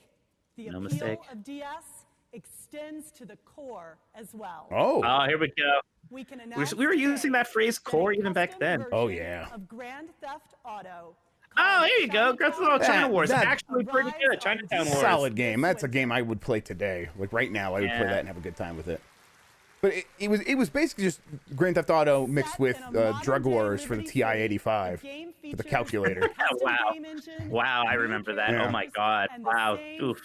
the No appeal mistake. of DS extends to the core as well. Oh, here we go. We were using that phrase "core" even back then. Oh yeah. Of Grand Theft Auto. Oh, here you go. Grand Theft Auto China Wars. Actually pretty good. Chinatown Wars. Solid game. That's a game I would play today. Like right now, I would play that and have a good time with it. But it was basically just Grand Theft Auto mixed with Drug Wars for the TI-85 for the calculator. Wow, I remember that. Yeah. Oh my God. Wow. Oof.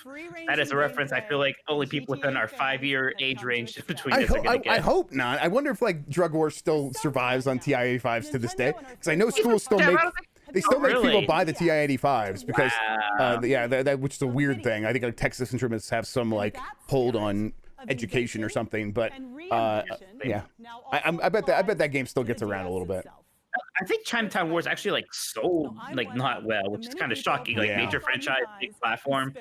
That is a reference I feel like only people within our 5-year age range between us are going to get. I hope not. I wonder if like Drug Wars still survives on TI-85s to this day, because I know schools still make. They still make people buy the TI-85s because, that which is a weird thing. I think like Texas Instruments have some like hold on education or something, but yeah, I bet that game still gets around a little bit. I think Chinatown Wars actually like sold like not well, which is kind of shocking. Like major franchise, big platform,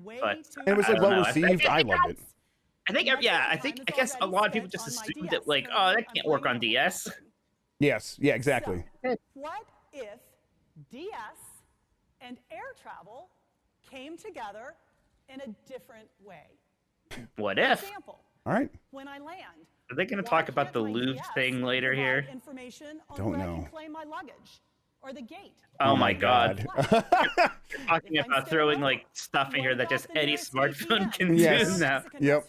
but and it was like well received. I loved it. I guess a lot of people just assumed that like, oh, that can't work on DS. Yes, yeah, exactly. What if DS and air travel came together in a different way? What if? Example, all right. When I land, are they going to talk about the Louvre thing later here? Don't know. Claim my luggage or the gate. Oh my God. You're talking about throwing like stuff in here that just any smartphone can do now. Yep.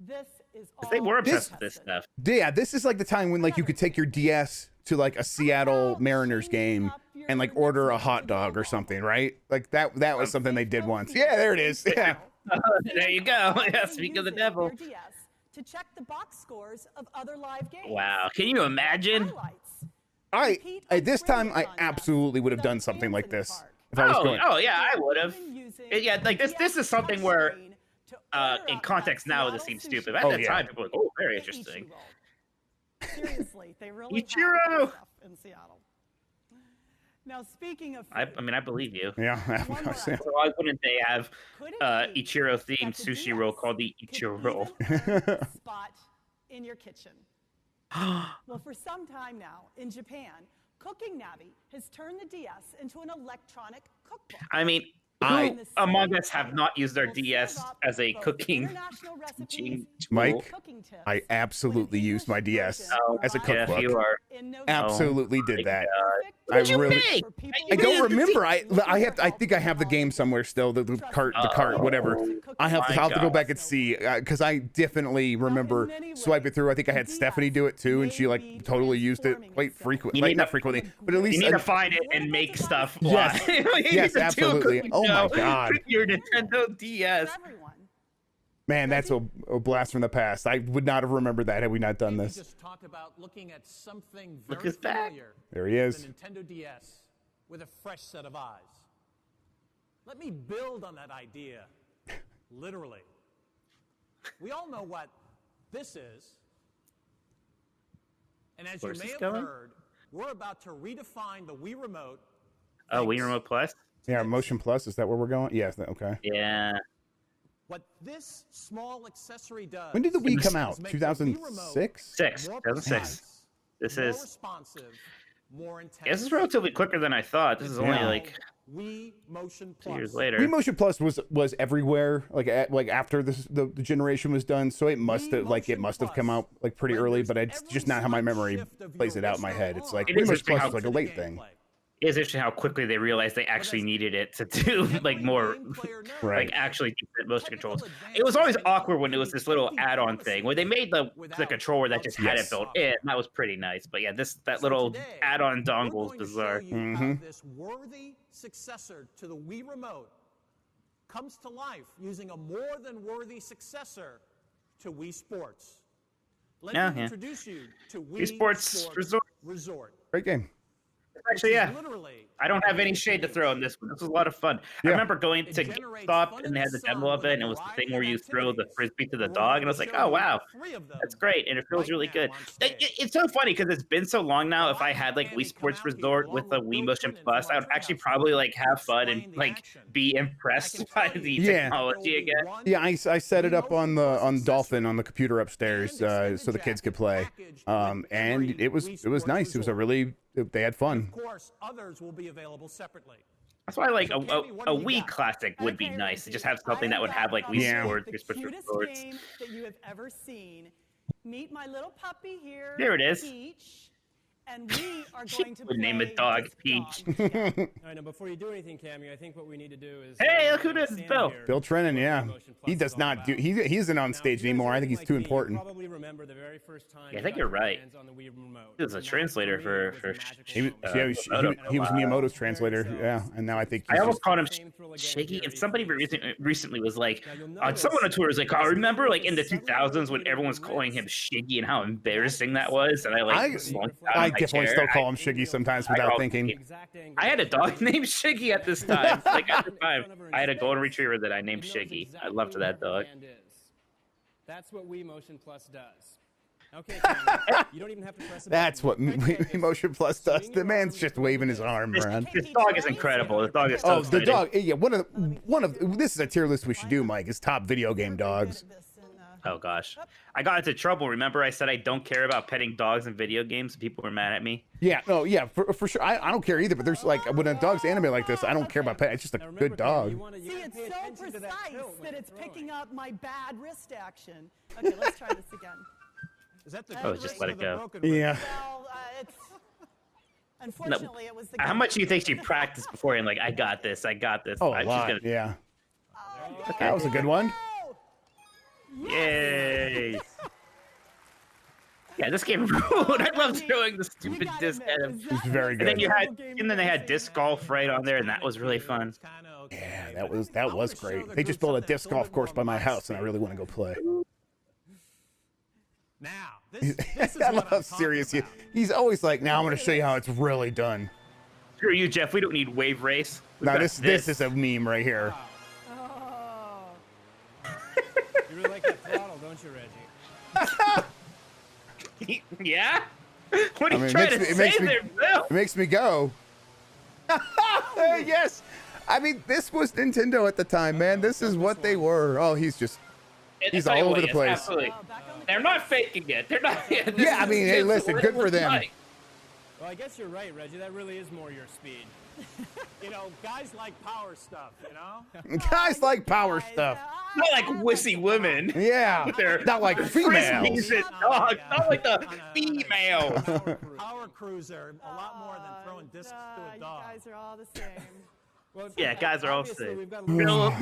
This is they were obsessed with this stuff. Yeah, this is like the time when like you could take your DS to like a Seattle Mariners game and like order a hot dog or something, right? Like that was something they did once. Yeah, there it is. Yeah. There you go. Yeah, speak of the devil. To check the box scores of other live games. Wow, can you imagine? At this time I absolutely would have done something like this if I was going. Oh yeah, I would have. Yeah, like this is something where in context now this seems stupid. At that time people were like, oh, very interesting. Seriously, they really Ichiro in Seattle. Now, speaking of I mean, I believe you. Yeah. So why wouldn't they have Ichiro themed sushi roll called the Ichiro roll? Spot in your kitchen. Well, for some time now in Japan, Cooking Navi has turned the DS into an electronic cookbook. I mean, who among us have not used their DS as a cooking teaching tool? Mike, I absolutely used my DS as a cookbook. You are. Absolutely did that. I really. I don't remember. I think I have the game somewhere still. The cart, whatever. I'll have to go back and see because I definitely remember swiping through. I think I had Stephanie do it too, and she like totally used it quite frequently. Like not frequently, but at least you need to find it and make stuff. Yes, yes, absolutely. Oh my God. Your Nintendo DS. Man, that's a blast from the past. I would not have remembered that had we not done this. Just talk about looking at something Look very who's back. familiar. There he is. The Nintendo DS with a fresh set of eyes. Let me build on that idea, literally. We all know what this is. And as you may have heard, we're about to redefine the Wii Remote. Oh, Wii Remote Plus? Yeah, Motion Plus. Is that where we're going? Yes. Okay. Yeah. What this small accessory does. When did the Wii come out? 2006? 2006. This is. Responsive, more intense. Yeah, this is relatively quicker than I thought. This is only like Wii Motion Plus. 2 years later. Wii Motion Plus was everywhere like after the generation was done, so it must have come out like pretty early, but it's just not how my memory plays it out in my head. It's like Wii Motion Plus is like a late thing. It is interesting how quickly they realized they actually needed it to do like more, like actually decent motion controls. It was always awkward when it was this little add-on thing where they made the controller that just had it built in. That was pretty nice, but yeah, that little add-on dongle is bizarre. This worthy successor to the Wii Remote comes to life using a more than worthy successor to Wii Sports. Let me introduce you to Wii Sports Resort. Great game. Actually, yeah. Literally I don't have any shade to throw on this one. This was a lot of fun. I remember going to GameStop and they had the demo of it, and it was the thing where you throw the frisbee to the dog, and I was like, oh wow, that's great, and it feels really good. It's so funny because it's been so long now. If I had like Wii Sports Resort with the Wii Motion Plus, I would actually probably like have fun and like be impressed by the technology again. Yeah, I set it up on Dolphin on the computer upstairs so the kids could play, and it was nice. It was they had fun. Of course, others will be available separately. That's why like a Wii Classic would be nice to just have something that would have like Wii Sports, Wii Sports Resorts. Game that you have ever seen. Meet my little puppy here. There it is. Peach. And we are going to would name a dog Peach. All right, now before you do anything, Cammy, I think what we need to do is. Hey, look who this is, Bill. Bill Trennan, yeah. He does not do. He isn't on stage anymore. I think he's too important. Probably remember the very first time. Yeah, I think you're right. He was a translator for. He was Miyamoto's translator. Yeah, and now I think. I almost called him Shiggy, and somebody recently was like, someone on Twitter was like, "I remember like in the 2000s when everyone was calling him Shiggy and how embarrassing that was," and I definitely still call him Shiggy sometimes without thinking. I had a dog named Shiggy at this time. Like at the time, I had a golden retriever that I named Shiggy. I loved that dog. That's what Wii Motion Plus does. Okay, Cammy, you don't even have to press. That's what Wii Motion Plus does. The man's just waving his arm around. This dog is incredible. The dog is so the dog. Yeah, one of this is a tier list we should do, Mike. Is top video game dogs. Oh gosh, I got into trouble. Remember, I said I don't care about petting dogs in video games. People were mad at me. Yeah, no, yeah, for sure. I don't care either. But there's like when a dog's animated like this, I don't care about pet. It's just a good dog. See, it's so precise that it's picking up my bad wrist action. Okay, let's try this again. Is that the just let it go. Yeah. Well, unfortunately, it was the. How much do you think she practiced before? And like, I got this. I got this. Oh, a lot. Yeah. Okay, that was a good one. Yay! Yeah, this game ruled. I love throwing the stupid disc at him. It's very good. And then they had disc golf right on there, and that was really fun. Yeah, that was great. They just built a disc golf course by my house, and I really want to go play. Now, this is I love how serious he's always like. Now I'm going to show you how it's really done. Screw you, Jeff. We don't need Wave Race. No, this is a meme right here. You really like that throttle, don't you, Reggie? Yeah? What are you trying to say there, Bill? It makes me go. Yes. I mean, this was Nintendo at the time, man. This is what they were. Oh, he's all over the place. Absolutely. They're not faking it. They're not. Yeah, I mean, hey, listen, good for them. Well, I guess you're right, Reggie. That really is more your speed. You know, guys like power stuff, you know? Guys like power stuff. Not like wussy women. Yeah. Not like females. Dogs. Not like the females. Power cruiser, a lot more than throwing discs to a dog. You guys are all the same. Well, yeah, guys are all the same. Bill,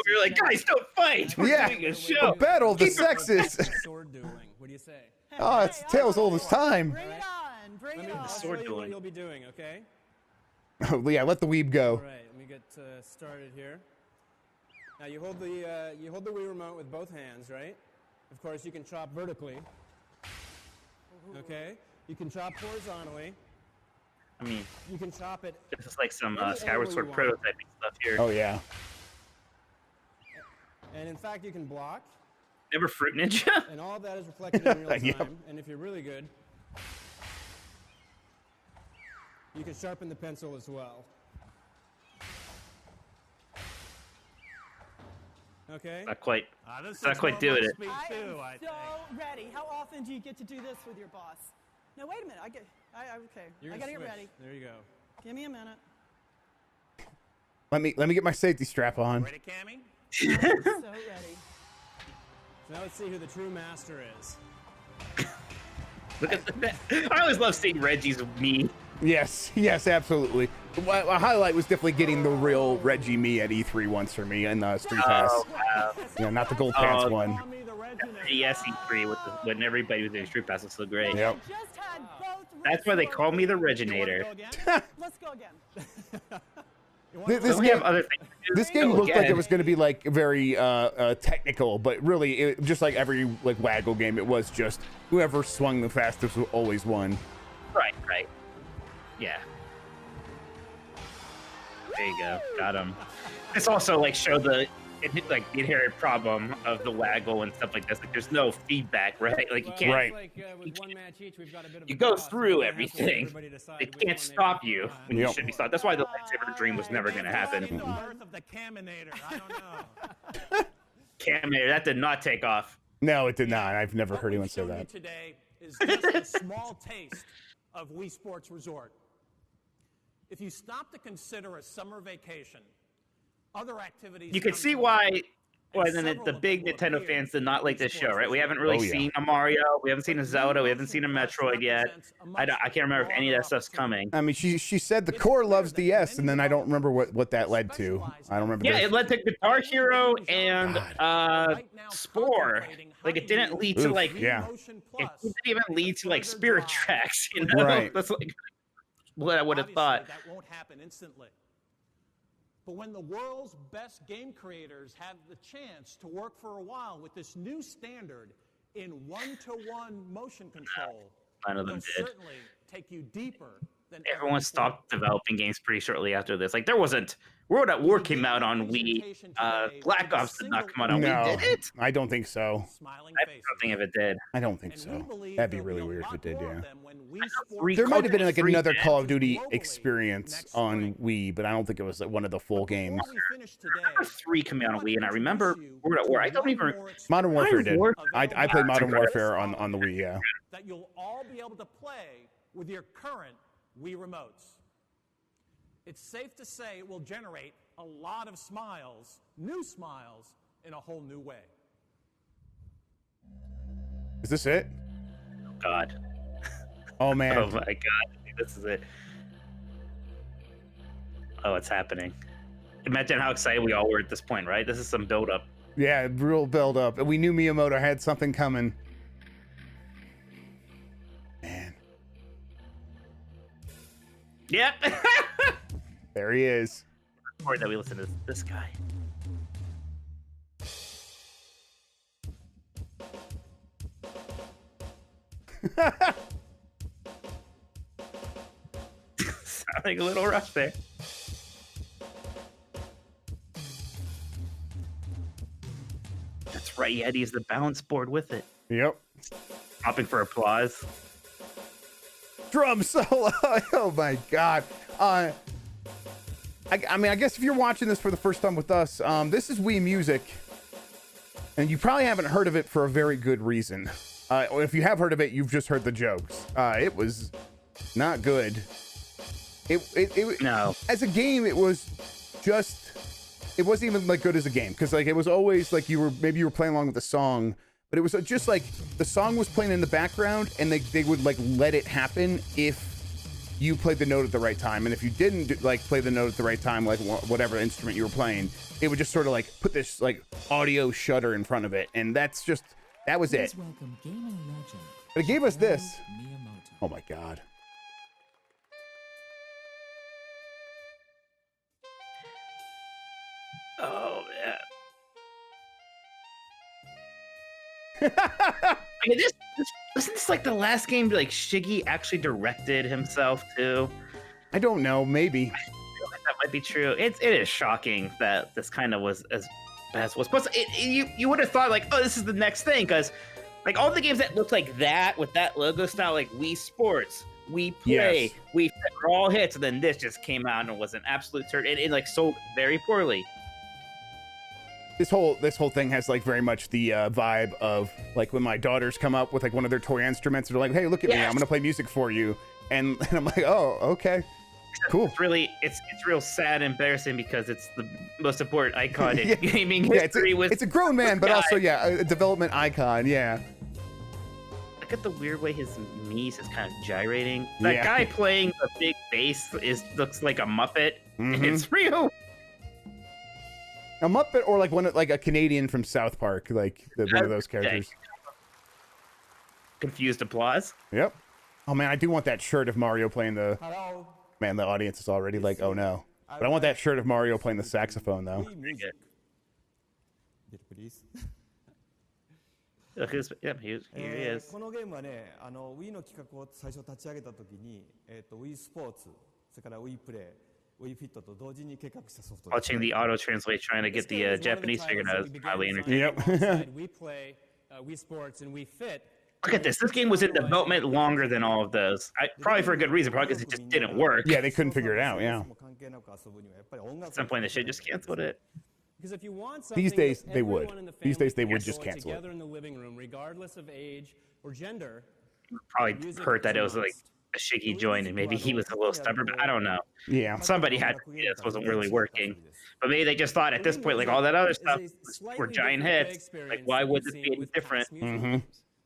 you're like, guys, don't fight. We're doing a show. A battle of the sexes. Sword dueling. What do you say? Oh, it's tales old as time. Bring it on. Bring it on. Sword dueling. What you'll be doing, okay? Oh, yeah, let the weeb go. All right, let me get started here. Now you hold the Wii Remote with both hands, right? Of course, you can chop vertically. Okay. You can chop horizontally. I mean, you can chop it. This is like some Skyward Sword prototyping stuff here. Oh yeah. And in fact, you can block. Never Fruit Ninja. And all of that is reflected in real time. Yep. And if you're really good, you can sharpen the pencil as well. Okay. Not quite. Not quite doing it. I am so ready. How often do you get to do this with your boss? No, wait a minute. Okay. I gotta get ready. There you go. Give me a minute. Let me get my safety strap on. Ready, Cammy? I'm so ready. So now let's see who the true master is. Look at that. I always love seeing Reggie's me. Yes, absolutely. A highlight was definitely getting the real Reggie me at E3 once for me and Street Pass. Wow. Yeah, not the Gold Pants one. Yes, E3 when everybody was doing Street Pass was so great. Yep. That's why they call me the Reginator. Let's go again. This game looked like it was going to be like very technical, but really, just like every like Waggle game, it was just whoever swung the fastest always won. Right. Yeah. There you go. Got him. This also like showed the inherent problem of the waggle and stuff like this. Like there's no feedback, right? Like you can't. Right. With one match each, we've got a bit of You a go toss. through We're gonna have to let everything. everybody decide It which can't one they stop prefer you on. when you should be stopped. That's why the lightsaber dream was never going to happen. The birth of the Caminator. I don't know. Caminator, that did not take off. No, it did not. I've never heard anyone What say we've shown you that. today is just a small taste of Wii Sports Resort. If you stop to consider a summer vacation, other activities. You can see why then the big Nintendo fans did not like this show, right? We haven't really seen a Mario, we haven't seen a Zelda, we haven't seen a Metroid yet. I can't remember if any of that stuff's coming. I mean, she said the core loves DS, and then I don't remember what that led to. I don't remember. Yeah, it led to Guitar Hero and Spore. Like it didn't lead to like yeah. It didn't even lead to like Spirit Tracks, you know? Right. That's like what I would have thought. That won't happen instantly. But when the world's best game creators have the chance to work for a while with this new standard in one-to-one motion control, None of them they'll did. certainly take you deeper than Everyone stopped developing games pretty shortly after this. Like there wasn't World at War came out on Wii. Black Ops did not come out on Wii, did it? I don't think so. I don't think if it did. I don't think so. That'd be really weird if it did, yeah. Three There might have been like three another did. Call of Duty experience on Wii, but I don't think it was like one of the full games. Three coming out on Wii, and I remember World at War. I don't even. Modern Warfare did. I played Modern Progress. Warfare on the Wii, yeah. that you'll all be able to play with your current Wii remotes. It's safe to say it will generate a lot of smiles, new smiles, in a whole new way. Is this it? God. Oh man. Oh my God. This is it. Oh, it's happening. Imagine how excited we all were at this point, right? This is some build-up. Yeah, real build up. And we knew Miyamoto had something coming. Man. Yep. There he is. Or that we listen to this guy. Sounding a little rough there. That's right, he had to use the balance board with it. Yep. Hopping for applause. Drum solo. Oh my God. I mean, I guess if you're watching this for the first time with us, this is Wii Music, and you probably haven't heard of it for a very good reason. Or if you have heard of it, you've just heard the jokes. It was not good. No. As a game, it was just. It wasn't even like good as a game because like it was always like you were playing along with the song, but it was just like the song was playing in the background, and they would like let it happen if you played the note at the right time, and if you didn't like play the note at the right time, like whatever instrument you were playing, it would just sort of like put this like audio shutter in front of it, and that was it. Welcome gaming legend. But it gave us this. Miyamoto. Oh my God. Oh yeah. I mean, wasn't this like the last game like Shiggy actually directed himself to? I don't know. Maybe. I feel like that might be true. It is shocking that this kind of was as bad as was. Plus, you would have thought like, oh, this is the next thing, because like all the games that looked like that with that logo style, like Wii Sports, Wii Play, Yes. Wii Fit, were all hits, and then this just came out and was an absolute turd. It like sold very poorly. This whole thing has like very much the vibe of like when my daughters come up with like one of their toy instruments, and they're like, "Hey, look at me! I'm gonna play music for you," and I'm like, "Oh, okay, cool." It's really it's real sad and embarrassing because it's the most important icon in gaming Yeah, history. it's a grown man, but guy. also a development icon. Yeah. Look at the weird way his knees is kind of gyrating. That Yeah. guy playing the big bass looks like a Muppet. Mhm. It's real. A Muppet or like a Canadian from South Park, like one of those characters. Confused applause. Yep. Oh man, I do want that shirt of Mario playing the. Hello. Man, the audience is already like, oh no. But I want that shirt of Mario playing the saxophone though. Please. Look, here he is. このゲームはね、Wii の企画を最初立ち上げたときに、Wii Sports、それから Wii Play、Watching the auto translate, trying to get the Japanese figured out is probably entertaining. Yep. Wii Play, Wii Sports, and Wii Fit. Look at this. This game was in development longer than all of those. Probably for a good reason, probably because it just didn't work. Yeah, they couldn't figure it out. Yeah. At some point, they should just canceled it. Because if you want These days, that they would. everyone in the These days, they family would can just enjoy cancel it. together in the living room, regardless of age or gender. Probably hurt that it was like a shaky joint, and maybe he was a little stubborn, but I don't know. Yeah. Somebody had this wasn't really working. But maybe they just thought at this point, like all that other stuff were giant hits. Like, why would this be any different? Mm-hmm.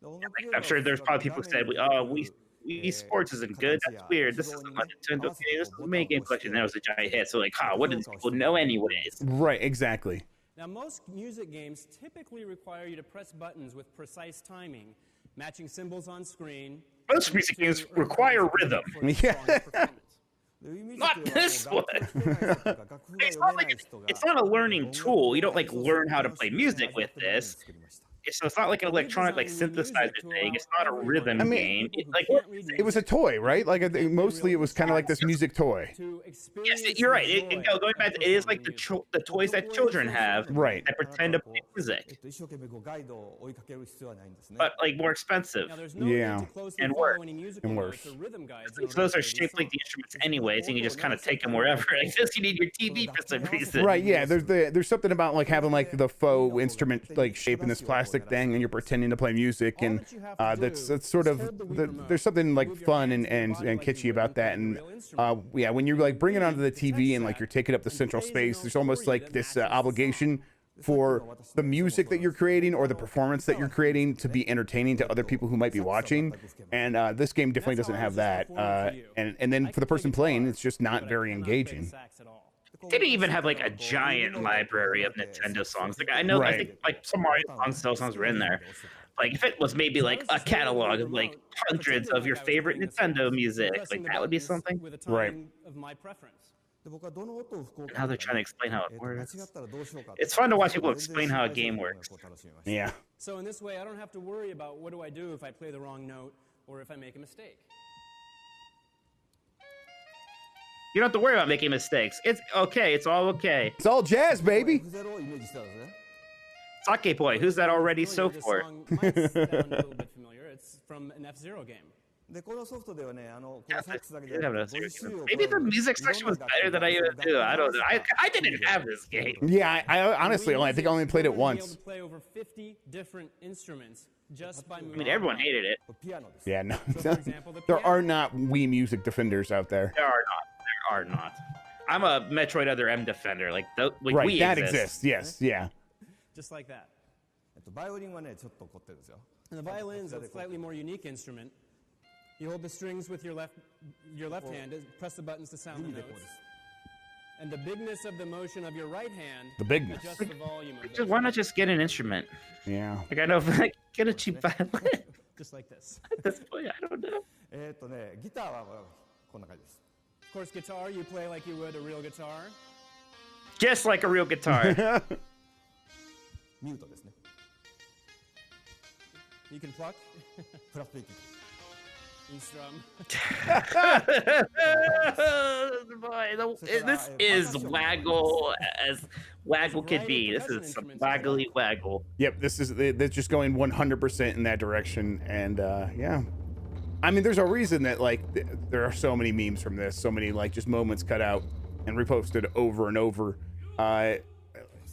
Like, I'm sure there's probably people who said, "Oh, Wii Sports isn't good. That's weird. This isn't a Nintendo game. This is a main game collection." That was a giant hit. So like, what do these people know anyways? Right. Exactly. Now, most music games typically require you to press buttons with precise timing, matching symbols on screen. Most music games require rhythm. Yeah. Not this one. It's not a learning tool. You don't like learn how to play music with this. So it's not like an electronic like synthesizer thing. It's not a rhythm game. It was a toy, right? Like I think mostly it was kind of like this music toy. Yes, you're right. Going back, it is like the toys that children have, right? That pretend to play music, but like more expensive. Yeah, and worse. And worse. So those are shaped like the instruments anyways, and you just kind of take them wherever. Like this, you need your TV for some reason. Right? Yeah. There's something about like having like the faux instrument like shape in this plastic thing, and you're pretending to play music, and that's sort of there's something like fun and kitschy about that. And yeah, when you're like bringing it onto the TV and like you're taking up the central space, there's almost like this obligation for the music that you're creating or the performance that you're creating to be entertaining to other people who might be watching. And this game definitely doesn't have that. And then for the person playing, it's just not very engaging. They didn't even have like a giant library of Nintendo songs. Like I know, I think like some Mario songs were in there. Like if it was maybe like a catalog of like hundreds of your favorite Nintendo music, like that would be something. Right. How they're trying to explain how it works. It's fun to watch people explain how a game works. Yeah. So in this way, I don't have to worry about what do I do if I play the wrong note or if I make a mistake. You don't have to worry about making mistakes. It's okay. It's all okay. It's all jazz, baby. Sake Boy, who's that already so for? Might sound a little bit familiar. It's from an F-Zero game. Maybe the music section was better than I even do. I don't know. I didn't have this game. Yeah, I honestly, I think I only played it once. Play over 50 different instruments just by I mean, everyone hated it. Yeah, no. There are not Wii music defenders out there. There are not. I'm a Metroid Other M defender. Like right, Wii that exists. Yes, yeah. Just like that. And the violin's a slightly more unique instrument. You hold the strings with your left hand, press the buttons to sound the notes. And the bigness of the motion of your right hand adjusts the volume of why not just get an instrument? Yeah. Like I know, like get a cheap violin. Just like this. At this point, I don't know. Of course, guitar, you play like you would a real guitar. Just like a real guitar. You can pluck. You strum. This is waggle as waggle could be. This is some waggly waggle. Yep, they're just going 100% in that direction, and yeah. I mean, there's a reason that like there are so many memes from this, so many like just moments cut out and reposted over and over.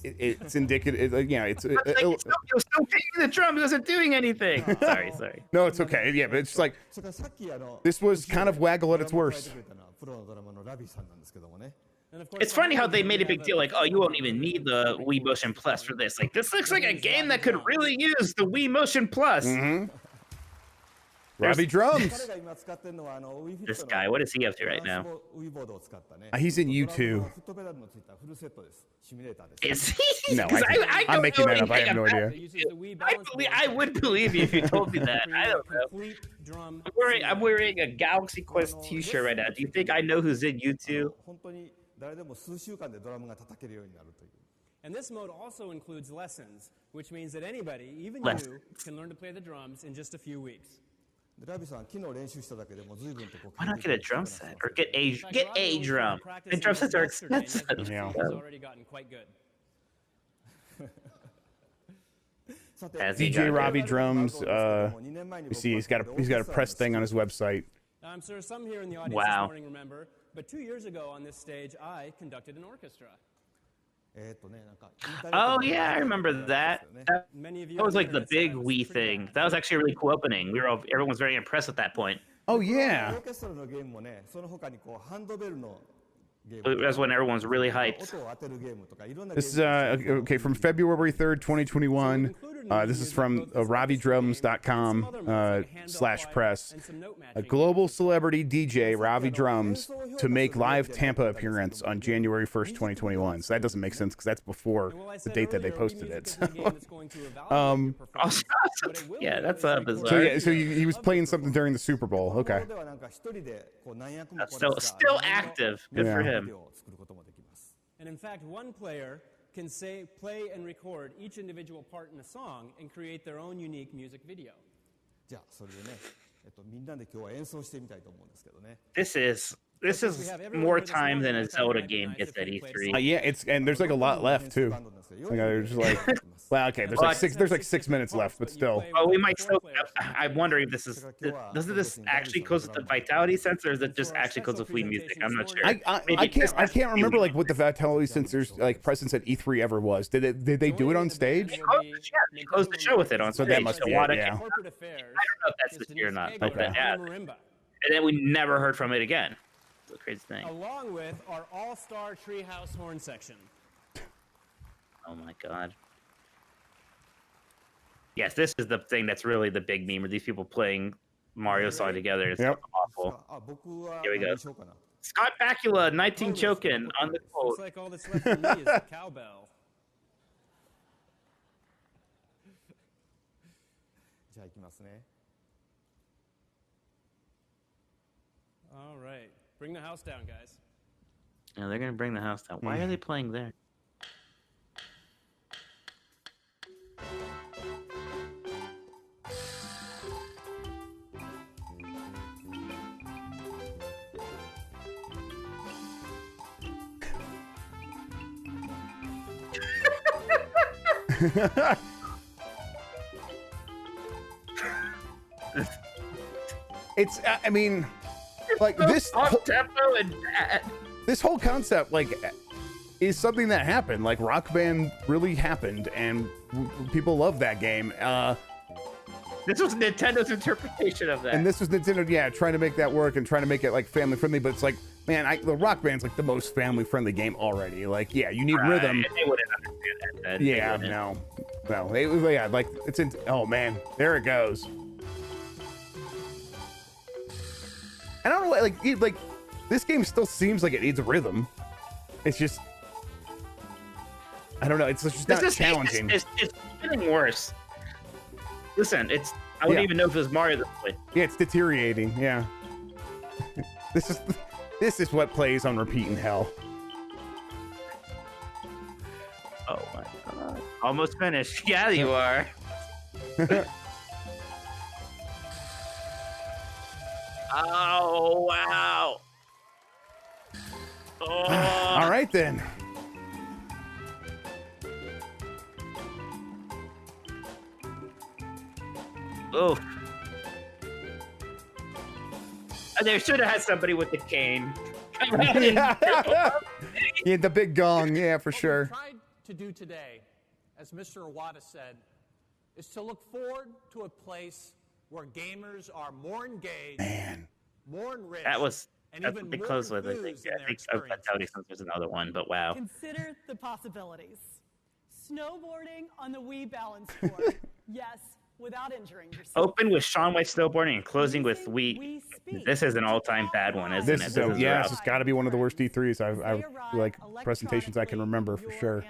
It's indicative. It's he was still taking the drum. He wasn't doing anything. Sorry. No, it's okay. Yeah, but it's like this was kind of waggle at its worst. It's funny how they made a big deal, like, oh, you won't even need the Wii Motion Plus for this. Like, this looks like a game that could really use the Wii Motion Plus. Mm-hmm. Robbie Drums. This guy, what is he up to right now? He's in U2. Is he? No, I'm making that up. I have no idea. I would believe you if you told me that. I don't know. I'm wearing a Galaxy Quest t-shirt right now. Do you think I know who's in U2? And this mode also includes lessons, which means that anybody, even you, can learn to play the drums in just a few weeks. Why not get a drum set or get a drum? And drum sets are expensive. Yeah. He's already gotten quite good. DJ Ravi Drums. You see, he's got a press thing on his website. I'm sure some here in the audience this morning remember, but 2 years ago on this stage, I conducted an orchestra. Oh yeah, I remember that. That was like the big Wii thing. That was actually a really cool opening. Everyone was very impressed at that point. Oh yeah. That's when everyone was really hyped. This is okay from February 3rd, 2021. This is from ravidrums.com/press. A global celebrity DJ, Ravi Drums, to make live Tampa appearance on January 1st, 2021. So that doesn't make sense because that's before the date that they posted it. So, yeah, that's bizarre. So yeah, so he was playing something during the Super Bowl. Okay. Still active. Good for him. And in fact, one player can play and record each individual part in a song and create their own unique music video. This is more time than a Zelda game gets at E3. Yeah, and there's like a lot left too. Like there's like, well, okay, there's like 6 minutes left, but still. Oh, we might still. I'm wondering if doesn't this actually close with the vitality sensor, or is it just actually close with Wii Music? I'm not sure. I can't remember like what the vitality sensors like presence at E3 ever was. Did they do it on stage? They closed the show with it on stage. So that must be it, yeah. I don't know if that's this year or not. But yeah. And then we never heard from it again. It's a crazy thing. Along with our all-star treehouse horn section. Oh my god. Yes, this is the thing that's really the big meme, where these people playing Mario song together. It's awful. Here we go. Scott Bakula, 19 choking on the quote. Looks like all that's left for me is the cowbell. All right. Bring the house down, guys. Yeah, they're going to bring the house down. Why are they playing there? It's, I mean, like this whole concept, like, is something that happened. Like, Rock Band really happened, and people love that game. This was Nintendo's interpretation of that. And this was Nintendo, yeah, trying to make that work and trying to make it like family friendly. But it's like, man, the Rock Band's like the most family friendly game already. Like, yeah, you need rhythm. They wouldn't understand that. Yeah, no. It was, yeah, like it's in. Oh man, there it goes. I don't know, like this game still seems like it needs a rhythm. It's just, I don't know. It's just not challenging. It's getting worse. Listen, I wouldn't even know if it was Mario this way. Yeah, it's deteriorating. Yeah. This is what plays on repeat in hell. Oh my god. Almost finished. Yeah, you are. Oh, wow. Oh. All right, then. Oof. They should have had somebody with the cane. Yeah, the big gong. Yeah, for sure. What we tried to do today, as Mr. Iwata said, is to look forward to a place where gamers are more engaged, more enriched, That's what they closed with. I think Vitality Sensor's another one, but wow. Consider the possibilities. Snowboarding on the Wii balance board. Yes, without injuring yourself. Open with Shaun White snowboarding and closing with Wii. This is an all-time bad one, isn't it? This has got to be one of the worst E3s I've like presentations I can remember for sure.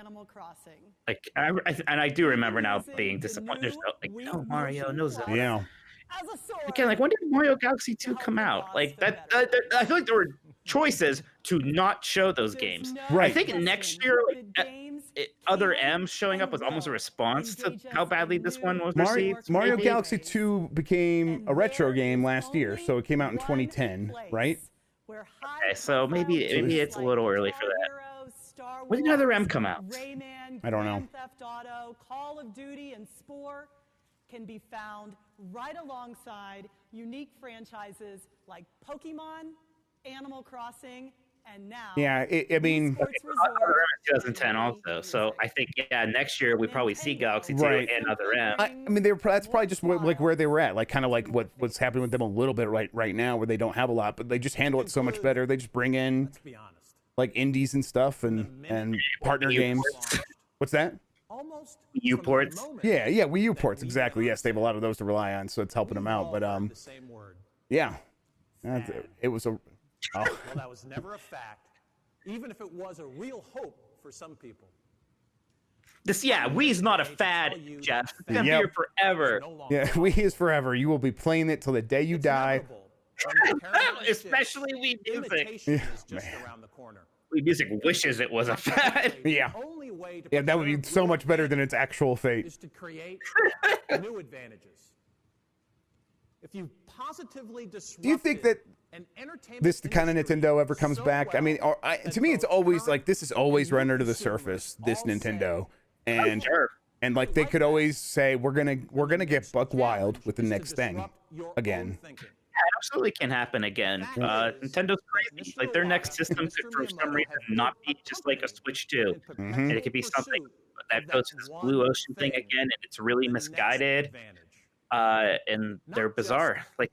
Like, I do remember now being disappointed. There's no Mario, no Zelda. Yeah. Again, like, when did Mario Galaxy 2 come out? Like that I feel like there were choices to not show those games. Right. I think next year, other M's showing up was almost a response to how badly this one was received. Mario Galaxy 2 became a retro game last year, so it came out in 2010, right? Okay, so maybe it's a little early for that. When did another M come out? I don't know. Grand Theft Auto, Call of Duty, and Spore can be found right alongside unique franchises like Pokemon, Animal Crossing, and now I mean, 2010 also. So I think next year we probably see Galaxy 2 and other M. I mean, that's probably just like where they were at, like kind of like what's happening with them a little bit right now, where they don't have a lot, but they just handle it so much better. They just bring in like indies and stuff and partner games. What's that? Almost Wii U ports. Yeah, Wii U ports, exactly. Yes, they have a lot of those to rely on, so it's helping them out. But yeah, it was a. Well, that was never a fact, even if it was a real hope for some people. Wii's not a fad, Jeff. It's gonna be here forever. Yeah, Wii is forever. You will be playing it till the day you die. Especially Wii Music. Yeah, Wii Music wishes it was a fad. Yeah, that would be so much better than its actual fate. Is to create new advantages. If you positively disrupt Do you think that this kind of Nintendo ever comes back? I mean, to me, it's always like this is always run under the surface. This Nintendo, and like they could always say we're gonna get buck wild with the next thing again. Absolutely can happen again. Nintendo crazy. Like their next system could for some reason not be just like a Switch 2. And it could be something that goes to this blue ocean thing again, and it's really misguided. And they're bizarre. Like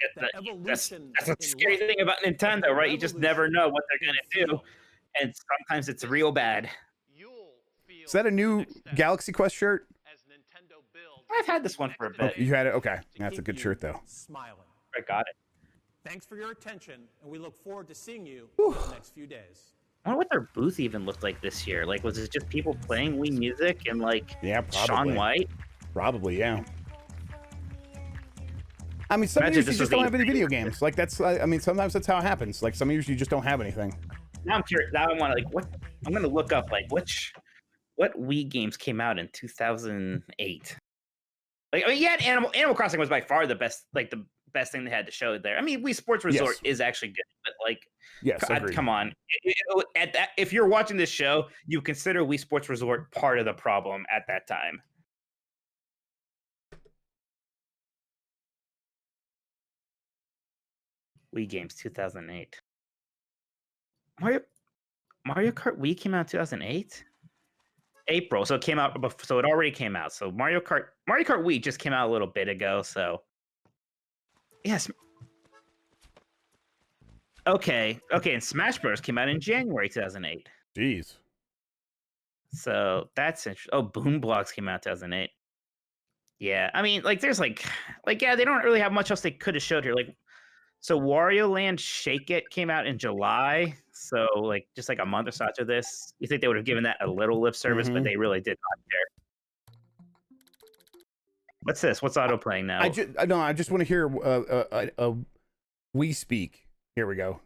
that's the scary thing about Nintendo, right? You just never know what they're gonna do, and sometimes it's real bad. Is that a new Galaxy Quest shirt? I've had this one for a bit. Oh, you had it? Okay, that's a good shirt though. Smiling. I got it. Thanks for your attention, and we look forward to seeing you in the next few days. I wonder what their booth even looked like this year. Like, was it just people playing Wii Music and like Shaun White? Probably, yeah. I mean, some years you just don't have any video games. Like that's, I mean, sometimes that's how it happens. Like some years you just don't have anything. Now I'm curious. Now I want to what? I'm gonna look up what Wii games came out in 2008. Like, I mean, Animal Crossing was by far the best thing they had to show there. I mean, Wii Sports Resort is actually good, but like, come on. If you're watching this show, you consider Wii Sports Resort part of the problem at that time. Wii Games 2008. Mario Kart Wii came out in 2008? April, so it came out, so it already came out. So Mario Kart Wii just came out a little bit ago, so yes. Okay, and Smash Bros came out in January 2008. Jeez. So that's interesting. Oh, Boom Blocks came out in 2008. Yeah, I mean, like, there's they don't really have much else they could have showed here. Like, so Wario Land Shake It came out in July. So, like, just like a month or so after this, you think they would have given that a little lip service, but they really did not care. What's this? What's auto playing now? I just want to hear a Wii speak. Here we go.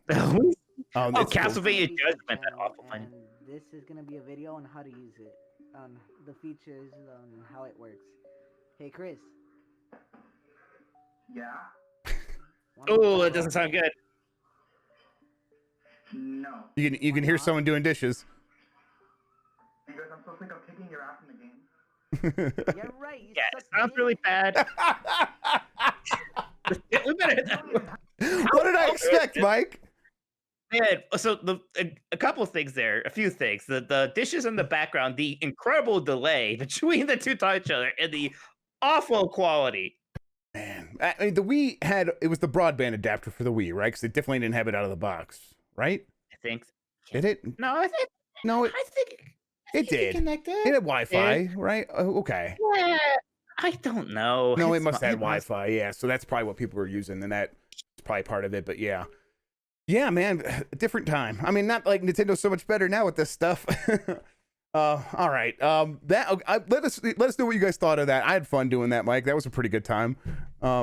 Castlevania Judgment. That awful thing. This is gonna be a video on how to use it, on the features, on how it works. Hey, Chris. Yeah. Oh, that doesn't sound good. No. You can hear someone doing dishes. Because I'm so sick of kicking your ass in the game. You're right. Yeah, it sounds really bad. What did I expect, Mike? Man, so a couple of things there, a few things. The dishes in the background, the incredible delay between the two to each other, and the awful quality. Man, I mean, the Wii it was the broadband adapter for the Wii, right? Because it definitely didn't have it out of the box, right? I think. Did it? No, I think it did. It had Wi-Fi, right? Oh, okay. Yeah, I don't know. No, it must have Wi-Fi. Yeah, so that's probably what people were using, and that's probably part of it. But yeah, man, different time. I mean, not like Nintendo's so much better now with this stuff. All right. Let us know what you guys thought of that. I had fun doing that, Mike. That was a pretty good time. Yeah.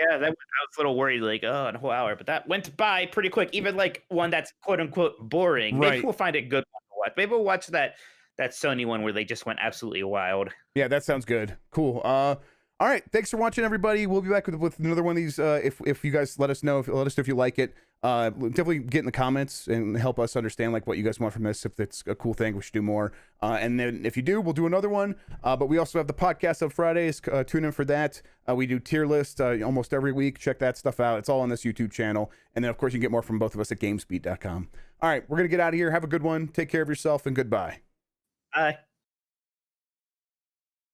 I was a little worried, like, a whole hour, but that went by pretty quick. Even like one that's quote unquote boring. Maybe we'll find a good one to watch. Maybe we'll watch that that Sony one where they just went absolutely wild. Yeah, that sounds good. Cool. All right, thanks for watching, everybody. We'll be back with another one of these. If you guys let us know if you like it. Definitely get in the comments and help us understand like what you guys want from this. If it's a cool thing, we should do more. And then if you do, we'll do another one. But we also have the podcast on Fridays. Tune in for that. We do tier list almost every week. Check that stuff out. It's all on this YouTube channel. And then of course you can get more from both of us at GameSpeed.com. All right, we're gonna get out of here. Have a good one. Take care of yourself and goodbye. Bye.